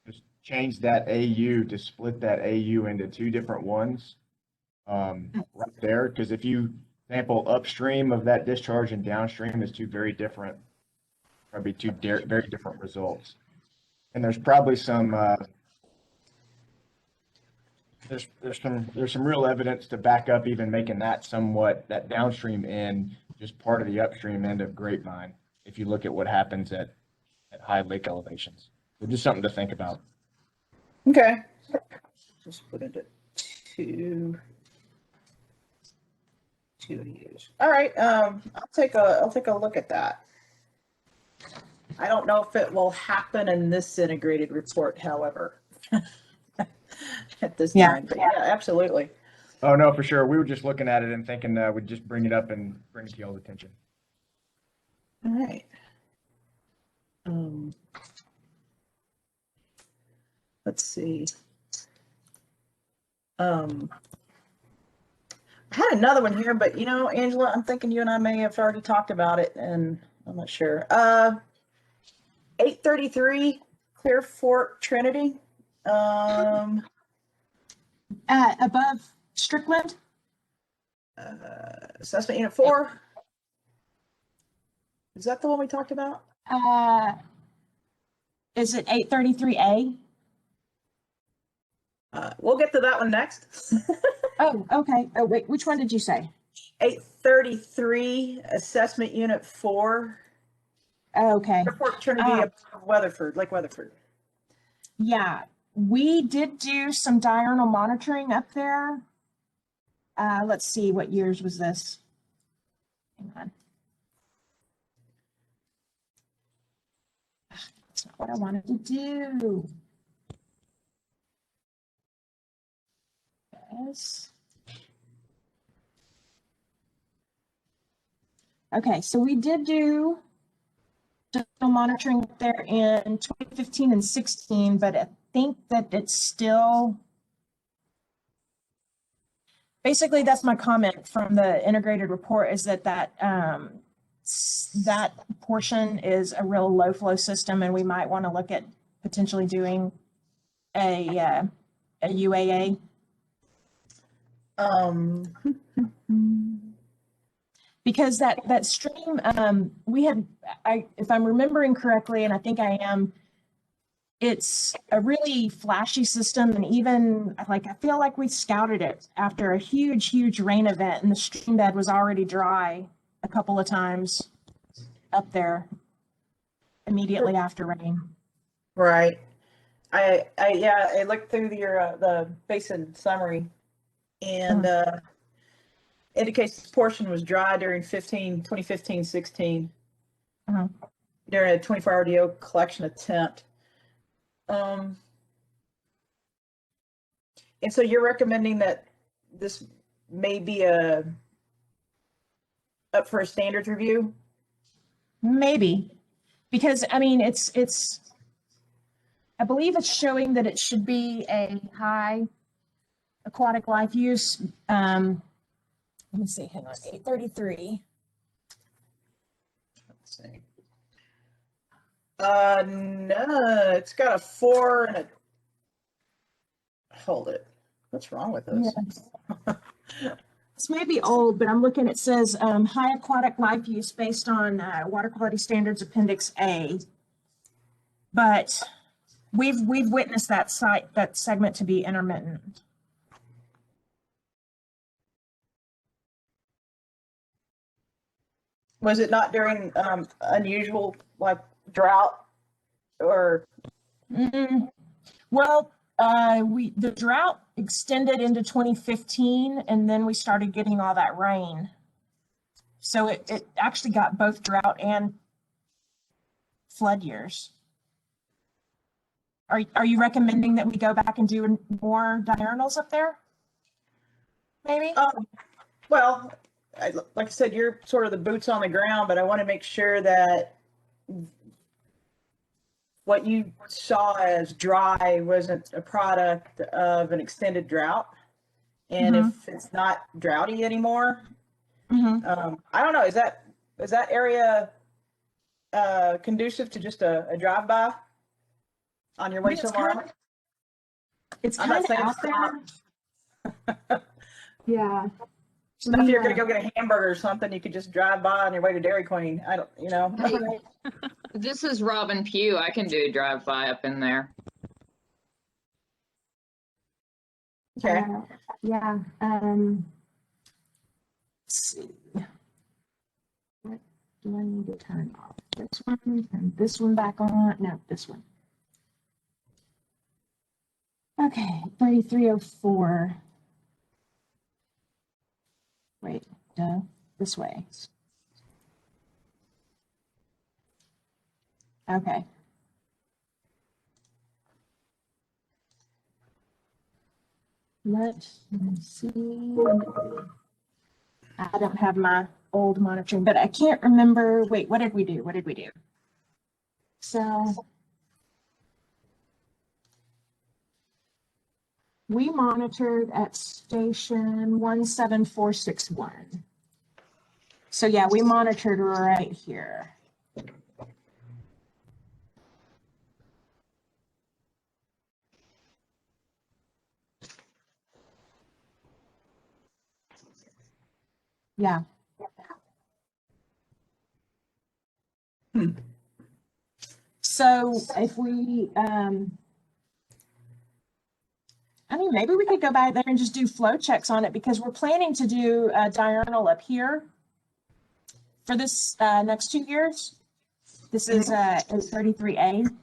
Just change that AU to split that AU into two different ones right there. Because if you sample upstream of that discharge and downstream, is two very different, probably two very different results. And there's probably some there's some real evidence to back up even making that downstream end just part of the upstream end of Grapevine. If you look at what happens at high lake elevations, so just something to think about. Okay. Just put into two years. All right. I'll take a look at that. I don't know if it will happen in this integrated report, however, at this time. But yeah, absolutely. Oh no, for sure. We were just looking at it and thinking we'd just bring it up and bring it to y'all's attention. All right. Let's see. I had another one here, but Angela, I'm thinking you and I may have already talked about it, and I'm not sure. 833 Clear Fork Trinity. Above Strickland? Assessment Unit 4. Is that the one we talked about? Is it 833A? We'll get to that one next. Oh, okay. Oh, wait, which one did you say? 833 Assessment Unit 4. Oh, okay. Clear Fork Trinity above Weatherford, Lake Weatherford. Yeah, we did do some diurnal monitoring up there. Let's see, what years was this? Hang on. That's not what I wanted to do. Yes. Okay, so we did do diurnal monitoring up there in 2015 and 16, but I think that it's still, basically that's my comment from the integrated report, is that that portion is a real low flow system, and we might want to look at potentially doing a UAA. Because that stream, we had, if I'm remembering correctly, and I think I am, it's a really flashy system, and even I feel like we scouted it after a huge rain event, and the stream bed was already dry a couple of times up there immediately after rain. Right. I looked through the basin summary, and indicates this portion was dry during 2015-16 during a 24-hour DO collection attempt. And so you're recommending that this may be up for a standards review? Maybe, because I mean, it's I believe it's showing that it should be a high aquatic life use. Let me see, hang on, 833. Let's see. No, it's got a 4 and a, hold it. What's wrong with this? Yeah. This may be old, but I'm looking, it says high aquatic life use based on Water Quality Standards Appendix A. But we've witnessed that segment to be intermittent. Was it not during unusual drought or? Well, the drought extended into 2015, and then we started getting all that rain. So it actually got both drought and flood years. Are you recommending that we go back and do more diurnals up there? Maybe? Well, like I said, you're sort of the boots on the ground, but I want to make sure that what you saw as dry wasn't a product of an extended drought. And if it's not droughty anymore, I don't know, is that area conducive to just a drive-by on your way It's somewhere? kind It's I'm not kind of saying out there. Yeah. So if you're gonna go get a hamburger or something, you could just drive by on your way to Dairy Queen. I don't, you know. Hey, this is Robin Pugh. I can do a drive-by up in there. Okay. Yeah. Let's see. What do I need to turn off? This one, turn this one back on. No, this one. Okay, 3304. Wait, this way. Okay. Let me see. I don't have my old monitoring, but I can't remember. Wait, what did we do? So we monitored at station 17461. So yeah, we monitored right here. Yeah. So if we, I mean, maybe we could go back there and just do flow checks on it, because we're planning to do a diurnal up here for this next 2 years. This is 33A.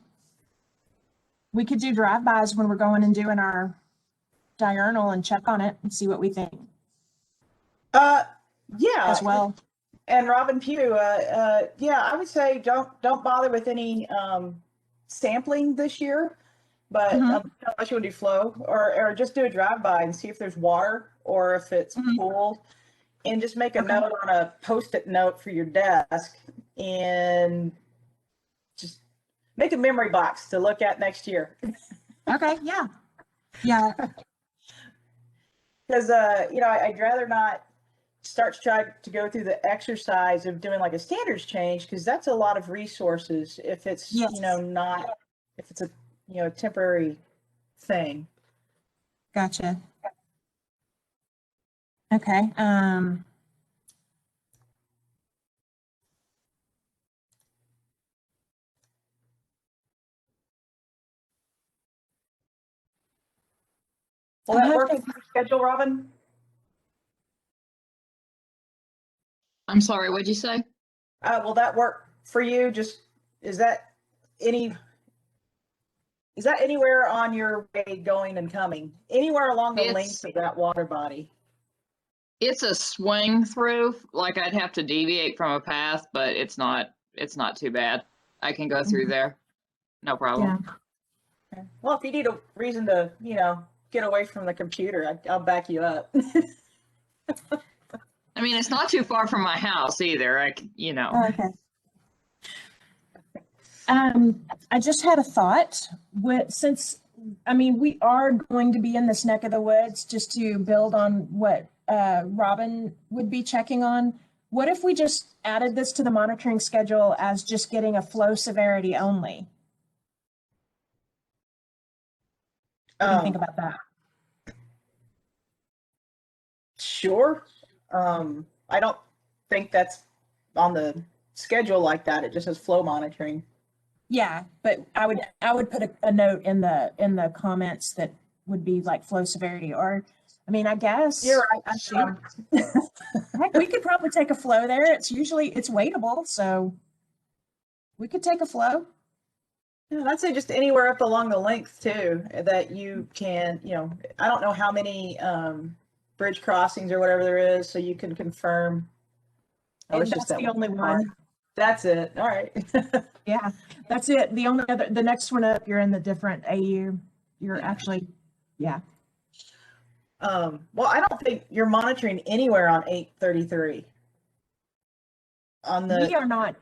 We could do drive-bys when we're going and doing our diurnal and check on it and see what we think Yeah. as well. And Robin Pugh, yeah, I would say don't bother with any sampling this year, but unless you want to do flow, or just do a drive-by and see if there's water or if it's pooled, and just make a note on a Post-it note for your desk and just make a memory box to look at next year. Okay, yeah. Yeah. Because, you know, I'd rather not start to try to go through the exercise of doing like a standards change, because that's a lot of resources if it's, Yes. you know, not, if it's a, you know, temporary thing. Gotcha. Okay. Will that work with your schedule, Robin? I'm sorry, what'd you say? Will that work for you? Just, is that anywhere on your way going and coming? Anywhere along the length of that water body? It's a swing through, like I'd have to deviate from a path, but it's not too bad. I can go through there. No problem. Yeah. Okay. Well, if you need a reason to, you know, get away from the computer, I'll back you up. I mean, it's not too far from my house either. You know. Okay. I just had a thought. Since, I mean, we are going to be in this neck of the woods, just to build on what Robin would be checking on. What if we just added this to the monitoring schedule as just getting a flow severity only? What do you think about that? Sure. I don't think that's on the schedule like that. It just says flow monitoring. Yeah, but I would put a note in the comments that would be like flow severity, or, I mean, I guess. You're right. Heck, we could probably take a flow there. It's waitable, so we could take a flow. Yeah, I'd say just anywhere up along the length too, that you can, you know, I don't know how many bridge crossings or whatever there is, so you can confirm. Oh, And it's just that's that the only part. one. That's it. All right. Yeah, that's it. The next one up, you're in the different AU. You're actually, yeah. Well, I don't think you're monitoring anywhere on 833. On We the, are not.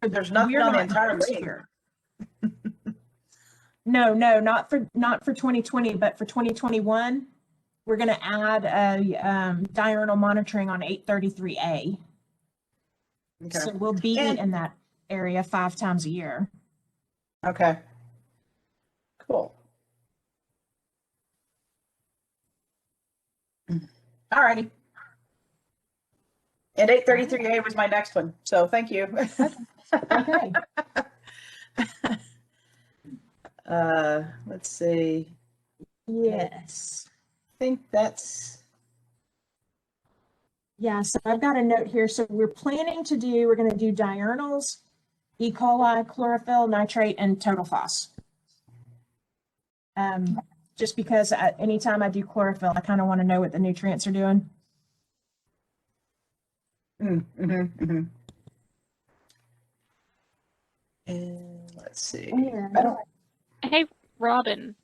there's nothing we're on the not entire used link. here. No, not for 2020, but for 2021, we're going to add a diurnal monitoring on 833A. Okay. So we'll be And- in that area 5 times a year. Okay. Cool. All righty. And 833A was my next one, so thank you. Okay. Let's see. Yes. I think that's, Yeah, so I've got a note here. So we're going to do diurnals, E. coli, chlorophyll, nitrate, and total phos. Just because anytime I do chlorophyll, I kind of want to know what the nutrients are doing. and let's see. Yeah. I don't, Hey, Robin,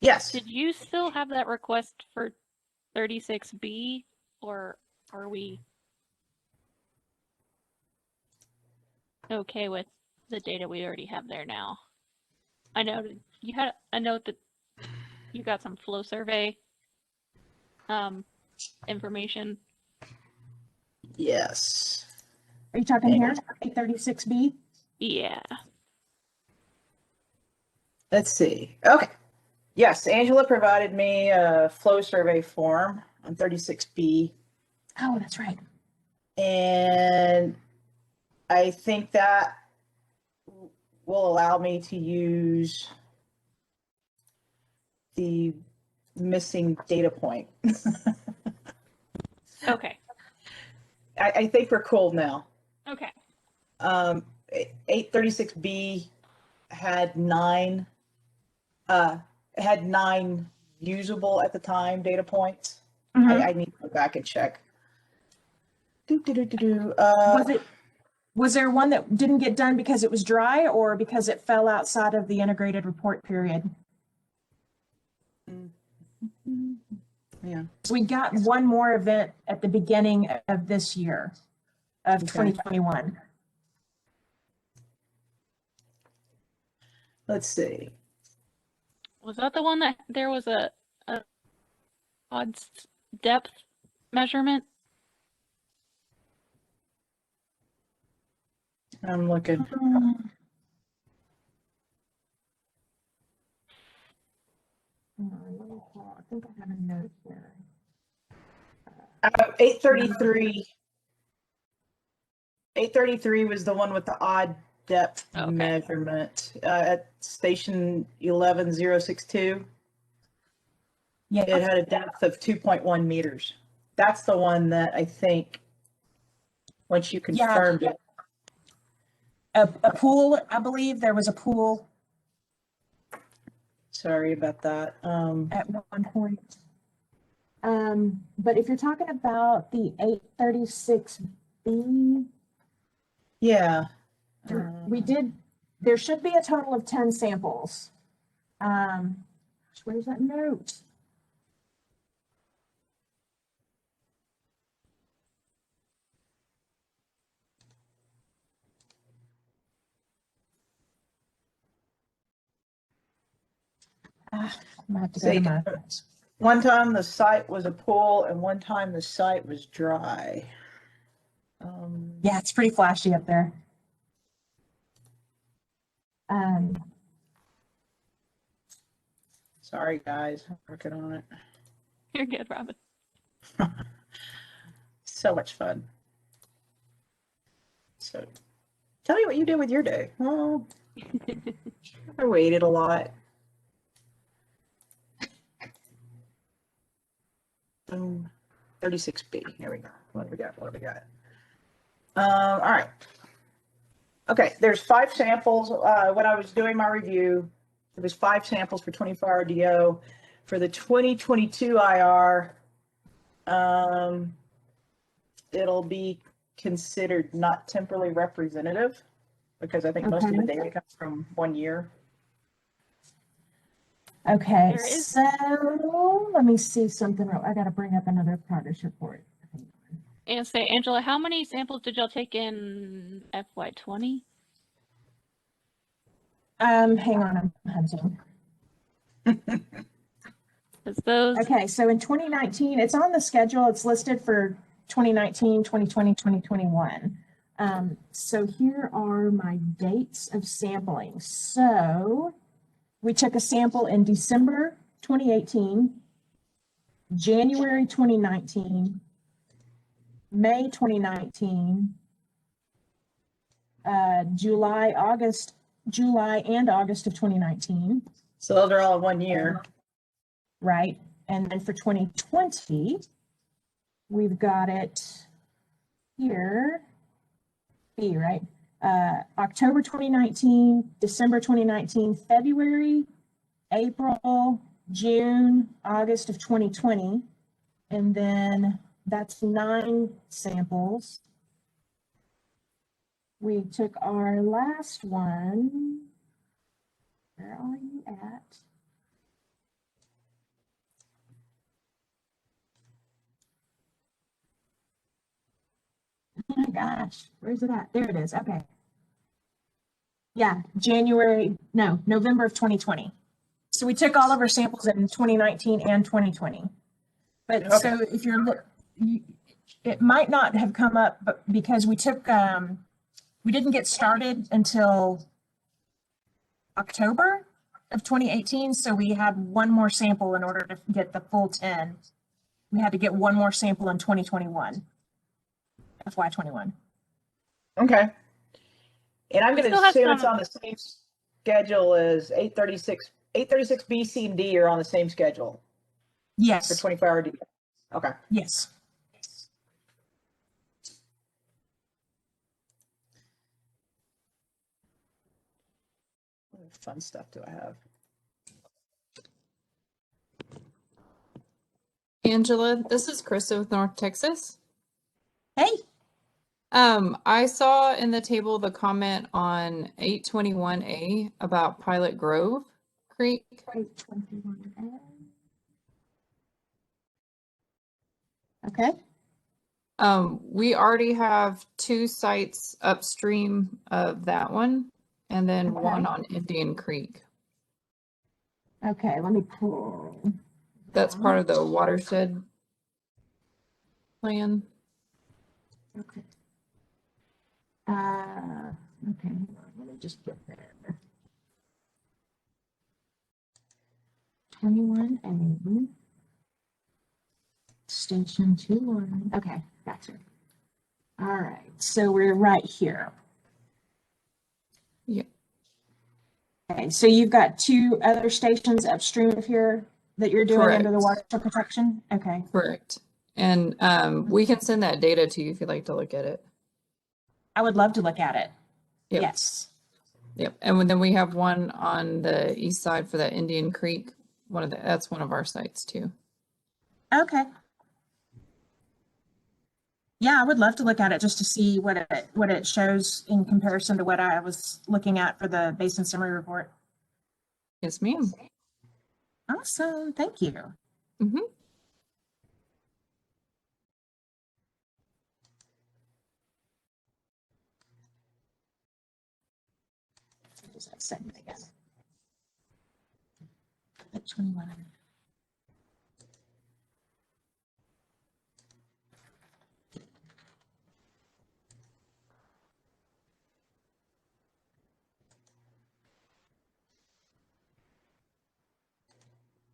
yes. did you still have that request for 36B, or are we okay with the data we already have there now? I know you had a note that you got some flow survey information. Yes. Are you talking here? 836B? Yeah. Let's see. Okay. Yes, Angela provided me a flow survey form on 36B. Oh, that's right. And I think that will allow me to use the missing data point. Okay. I think we're cool now. Okay. 836B had nine usable at the time data points. Mhm. I need to go back and check. Was there one that didn't get done because it was dry or because it fell outside of the integrated report period? Yeah. So we got one more event at the beginning of this year, of Okay. 2021. Let's see. Was that the one that there was a odds depth measurement? I'm looking. I think I have a note here. 833. 833 was the one with the odd depth Okay. measurement at station 11062. Yeah, It had a depth of 2.1 meters. That's the one that I think, once you confirmed it. a pool, I believe there was a pool Sorry about that. at one point. But if you're talking about the 836B, Yeah. there should be a total of 10 samples. Where's that note? I'm gonna have to go to my. One time the site was a pool and one time the site was dry. Yeah, it's pretty flashy up there. Sorry, guys. I'm working on it. You're good, Robin. So much fun. So, tell me what you did with your day. Well, I waited a lot. 36B. Here we go. What do we got? What do we got? All right. Okay, there's 5 samples. When I was doing my review, there was 5 samples for 24-hour DO. For the 2022 IR, it'll be considered not temporally representative because I think most of the Okay. data comes from 1 year. Okay, There is- so let me see something. I got to bring up another progress report. And say, Angela, how many samples did y'all take in FY20? Hang on, I'm hunting. Because those, Okay, so in 2019, it's on the schedule. It's listed for 2019, 2020, 2021. So here are my dates of sampling. So we took a sample in December 2018, January 2019, May 2019, July and August of 2019. So those are all in 1 year. Right. And then for 2020, we've got it here, B, right? October 2019, December 2019, February, April, June, August of 2020. And then that's 9 samples. We took our last one. Where are you at? Oh my gosh, where's it at? There it is. Okay. Yeah, November of 2020. So we took all of our samples in 2019 and 2020. But Okay. so if it might not have come up, but because we took, we didn't get started until October of 2018. So we had one more sample in order to get the full 10. We had to get one more sample in 2021. FY21. Okay. And I'm We going to still have assume it's some- on the same schedule as 836 B, C, and D are on the same schedule for Yes. 24-hour D. Okay. Yes. What fun stuff do I have? Angela, this is Krista with North Texas. Hey. I saw in the table the comment on 821A about Pilot Grove Creek. Okay. We already have 2 sites upstream of that one, and then Okay. one on Indian Creek. Okay, let me pull. That's part of the watershed plan. Okay. Okay, hold on, let me just get there. 21A. Station 21. Okay, gotcha. All right, so we're right here. Yep. Okay, so you've got 2 other stations upstream of here that you're doing under the Correct. watershed protection? Okay. Correct. And we can send that data to you if you'd like to look at it. I would love to look at it. Yep. Yes. Yep. And then we have one on the east side for that Indian Creek. That's one of our sites too. Okay. Yeah, I would love to look at it just to see what it shows in comparison to what I was looking at for the basin summary report. Yes, ma'am. Awesome. Thank you. Mm-hmm. Just that segment again. At 21.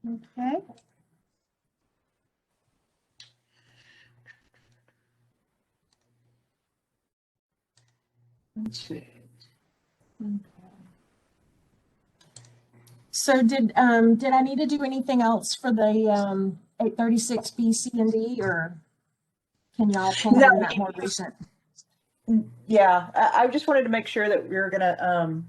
Okay. Let's see. Okay. So did I need to do anything else for the 836 B, C, and D, or can y'all pull No, in that more recent? Yeah, I just wanted to make sure that we were gonna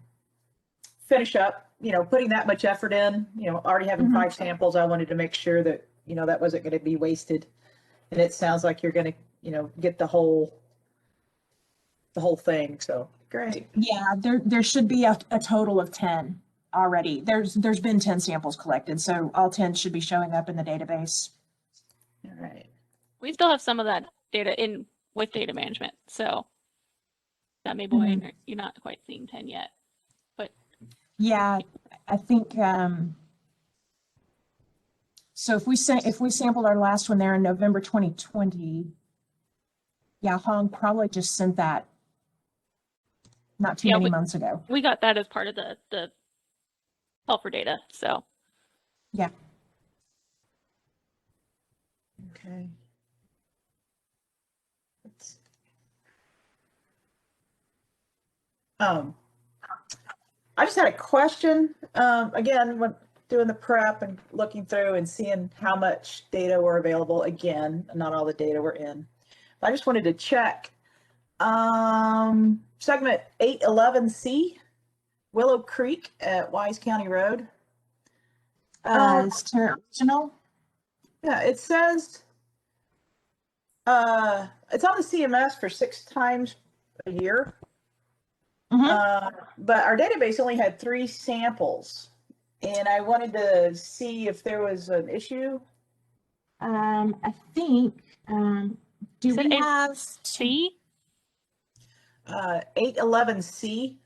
finish up, putting that much effort in, already having Mhm. 5 samples. I wanted to make sure that, that wasn't gonna be wasted. And it sounds like you're gonna, get the whole thing. So great. Yeah, there should be a total of 10 already. There's been 10 samples collected, so all 10 should be showing up in the database. All right. we still have some of that data in with data management. So that may be why you're not quite seeing 10 yet. Yeah, I think So if we sampled our last one there in November 2020, yeah, Hong probably just sent that not too many months ago. We got that as part of the call for data. So yeah. Okay. I just had a question. Again, when doing the prep and looking through and seeing how much data were available, again, not all the data were in. I just wanted to check. Segment 811C, Willow Creek at Wise County Road. It's Tarrant Regional. Yeah, it says it's on the CMS for 6 times a year. But our database only had 3 samples, and I wanted to see if there was an issue. I think, do we have C? 811C,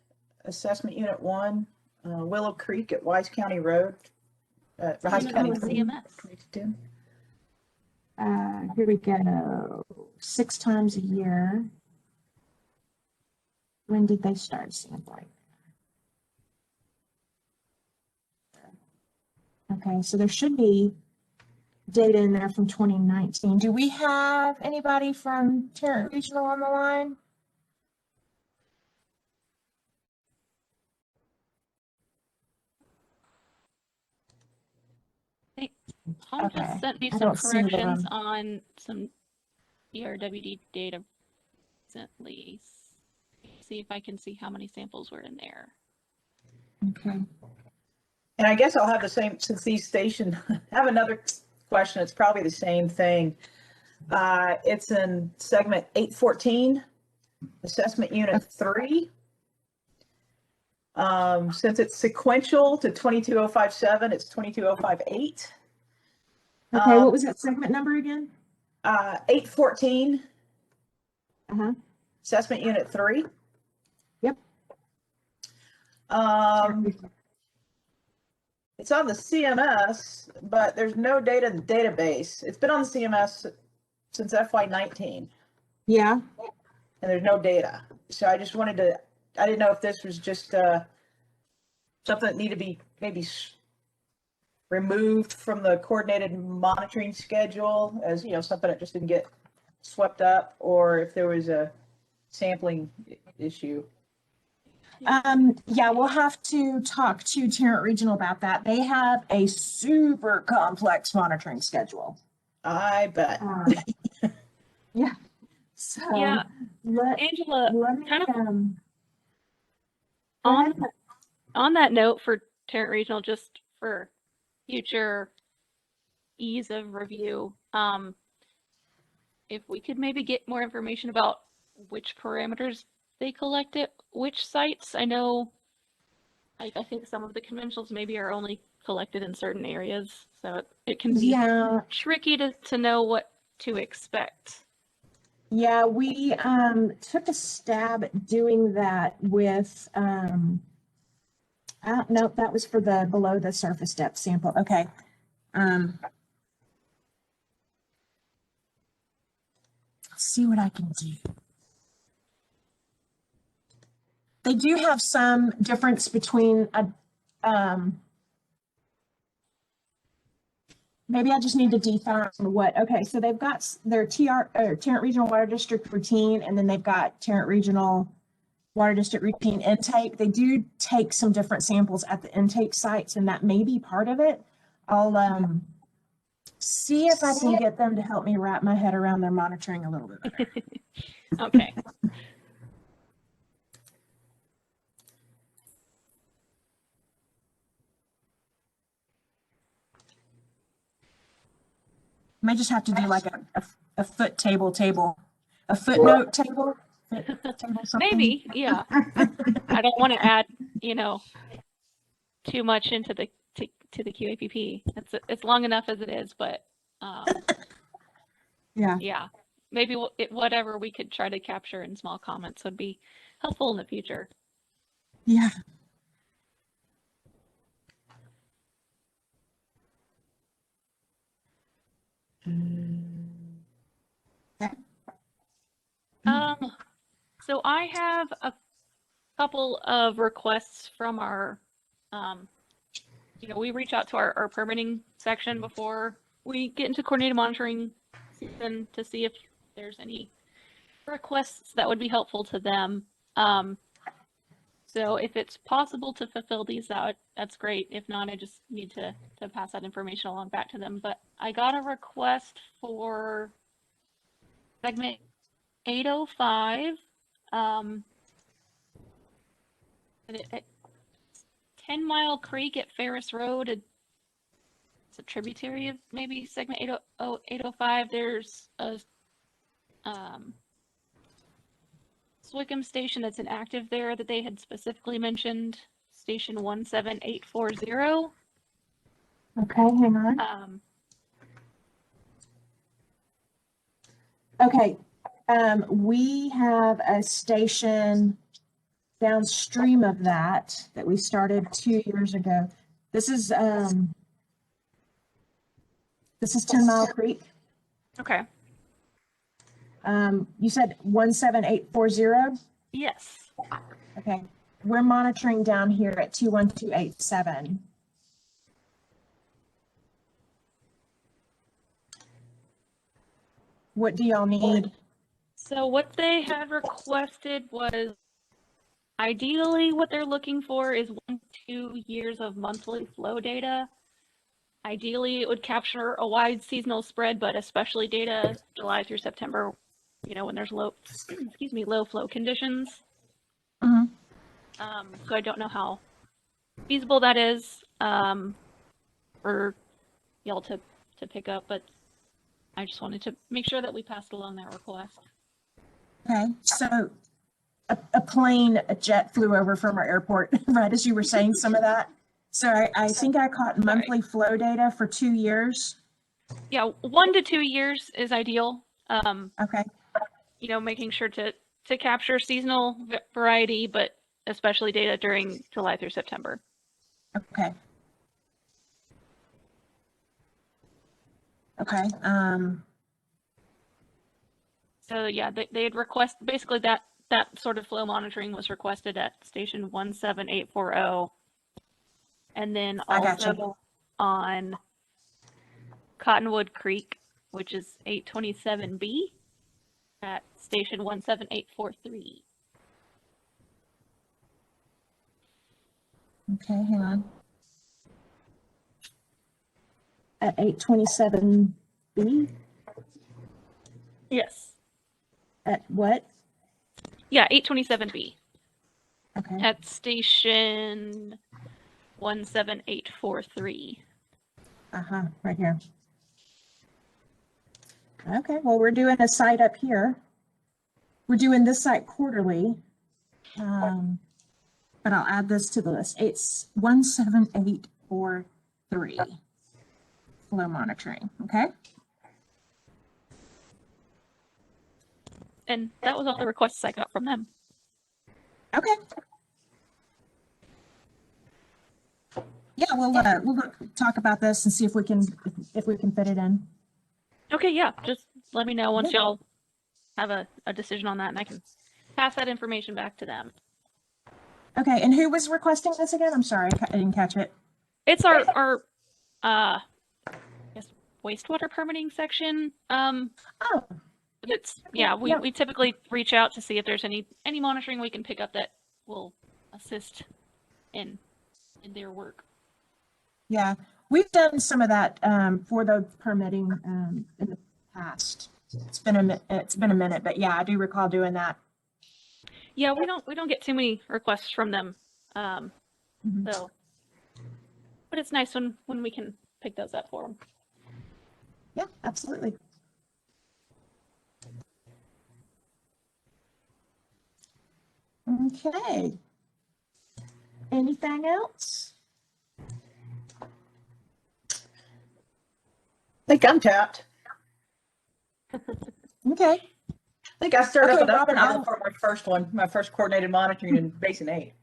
Assessment Unit 1, Willow Creek at Wise County Road. Wise County CMS. Here we go. 6 times a year. When did they start sampling? Okay, so there should be data in there from 2019. Do we have anybody from Tarrant Regional on the line? Hong just sent me some corrections on some ERWD data recently. See if I can see how many samples were in there. Okay. And I guess I'll have the same, since these stations have another question. It's probably the same thing. It's in segment 814, Assessment Unit 3. Since it's sequential to 22057, it's 22058. Okay, what was that segment number again? 814. Assessment Unit 3. Yep. It's on the CMS, but there's no data in the database. It's been on the CMS since FY19. Yeah. And there's no data. So I just wanted to, I didn't know if this was just something that needed to be maybe removed from the coordinated monitoring schedule, as you know, something that just didn't get swept up, or if there was a sampling issue. Yeah, we'll have to talk to Tarrant Regional about that. They have a super complex monitoring schedule. I bet. Yeah. So yeah, Angela, kind of on that note for Tarrant Regional, just for future ease of review, if we could maybe get more information about which parameters they collect at which sites. I know, I think some of the conventionals maybe are only collected in certain areas, so it can be tricky to know what to expect. Yeah, we took a stab at doing that with, nope, that was for the below the surface depth sample. Okay. Let's see what I can do. They do have some difference between maybe I just need to define what. Okay, so they've got their Tarrant Regional Water District routine, and then they've got Tarrant Regional Water District routine intake. They do take some different samples at the intake sites, and that may be part of it. I'll see if I can get them to help me wrap my head around their monitoring a little bit better. Okay. May just have to do like a foot table, a footnote table. Maybe, yeah. I don't want to add, too much into the to the QAPP. It's long enough as it is, but yeah. Maybe whatever we could try to capture in small comments would be helpful in the future. Yeah. So I have a couple of requests from our, we reach out to our permitting section before we get into coordinated monitoring season to see if there's any requests that would be helpful to them. So if it's possible to fulfill these out, that's great. If not, I just need to pass that information along back to them. But I got a request for segment 805. 10 Mile Creek at Ferris Road. It's a tributary of maybe segment 805. There's a Swickham station that's inactive there that they had specifically mentioned, station 17840. Okay, hang on. Okay, we have a station downstream of that we started 2 years ago. This is 10 Mile Creek. Okay. You said 17840? Yes. Okay. We're monitoring down here at 21287. What do y'all need? So what they had requested was ideally what they're looking for is 1 to 2 years of monthly flow data. Ideally, it would capture a wide seasonal spread, but especially data July through September, when there's low flow conditions. Mm-hmm. So I don't know how feasible that is for y'all to pick up, but I just wanted to make sure that we passed along that request. Okay, so a jet flew over from our airport right as you were saying some of that. So I think I caught monthly flow data for 2 years. Yeah, 1 to 2 years is ideal. Okay. Making sure to capture seasonal variety, but especially data during July through September. Okay. Okay. So yeah, they had requested basically that sort of flow monitoring was requested at station 17840. And then also on Cottonwood Creek, which is 827B at station 17843. Okay, hang on. At 827B? Yes. At what? Yeah, 827B. Okay. At station 17843. Right here. Okay, well, we're doing a site up here. We're doing this site quarterly. But I'll add this to the list. It's 17843. Flow monitoring, okay? And that was all the requests I got from them. Okay. Yeah, we'll talk about this and see if we can fit it in. Okay, yeah, just let me know once y'all have a decision on that, and I can pass that information back to them. Okay, and who was requesting this again? I'm sorry, I didn't catch it. It's our I guess wastewater permitting section. It's we typically reach out to see if there's any monitoring we can pick up that will assist in their work. Yeah, we've done some of that for the permitting in the past. It's been a minute, but yeah, I do recall doing that. Yeah, we don't get too many requests from them, so. But it's nice when we can pick those up for them. Yeah, absolutely. Okay. Anything else? I think I'm tapped. Okay. I think I started Okay, up enough Robin, for my first coordinated monitoring in Basin 8.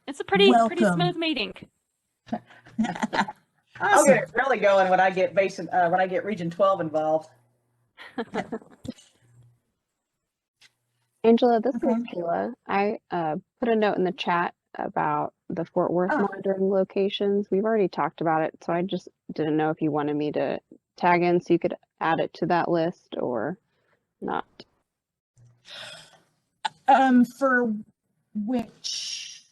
It's a pretty Welcome. smooth meeting. I'll get it really going when I get Region 12 involved. Angela, this Okay. is Kayla. I put a note in the chat about the Fort Worth Oh. monitoring locations. We've already talked about it, so I just didn't know if you wanted me to tag in so you could add it to that list or not. For which?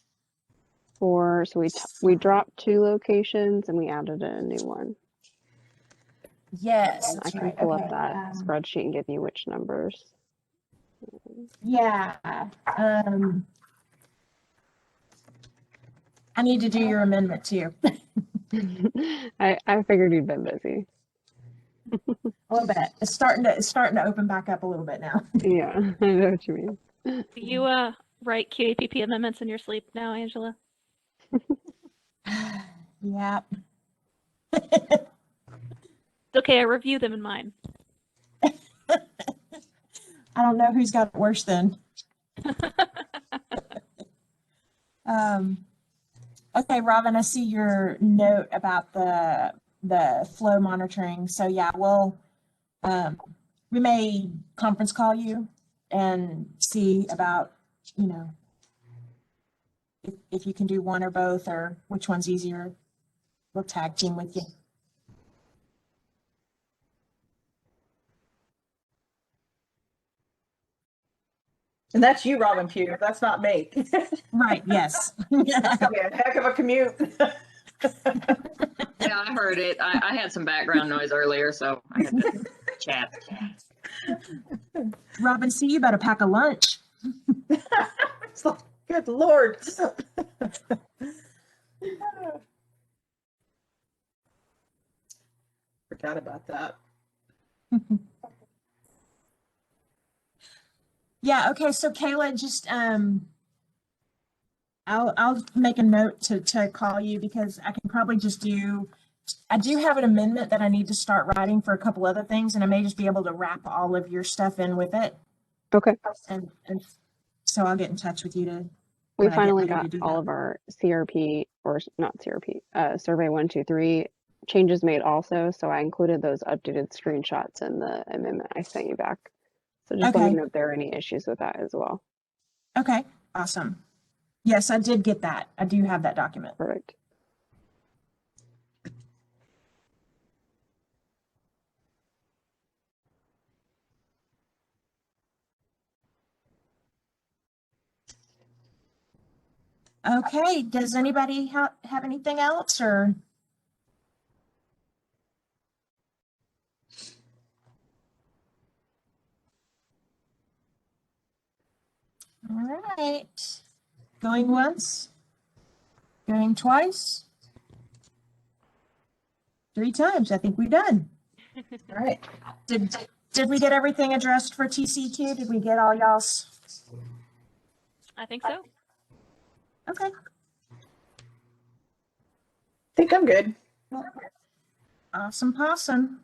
We dropped 2 locations and we added a new one. Yes, I that's can right. pull Okay. up that spreadsheet and give you which numbers. Yeah. I need to do your amendment too. I figured you'd been busy. A little bit. It's starting to open back up a little bit now. Yeah, I know what you mean. Do you write QAPP amendments in your sleep now, Angela? Yeah. It's okay, I review them in mine. I don't know who's got it worse then. Okay, Robin, I see your note about the flow monitoring. So yeah, we may conference call you and see about, if you can do one or both or which one's easier. We'll tag team with you. And that's you, Robin Pugh. That's not me. Right, yes. That's gonna be a heck of a commute. Yeah, I heard it. I had some background noise earlier, so I had to chat. Robin, see, you better pack a lunch. It's like, good Lord. Forgot about that. Yeah, okay, so Kayla, just I'll make a note to call you because I can probably I do have an amendment that I need to start writing for a couple other things, and I may just be able to wrap all of your stuff in with it. Okay. And so I'll get in touch with you We when I get finally ready to got do all that. of our CRP, or not CRP, survey 1, 2, 3 changes made also. So I included those updated screenshots in the amendment I sent you back. So just let me Okay. know if there are any issues with that as well. Okay, awesome. Yes, I did get that. I do have that document. Perfect. Okay, does anybody have anything else or? All right, going once, going twice, 3 times. I think we're done. All right. Did we get everything addressed for TCQ? Did we get all y'all's? I think so. Okay. I think I'm good. Awesome possum.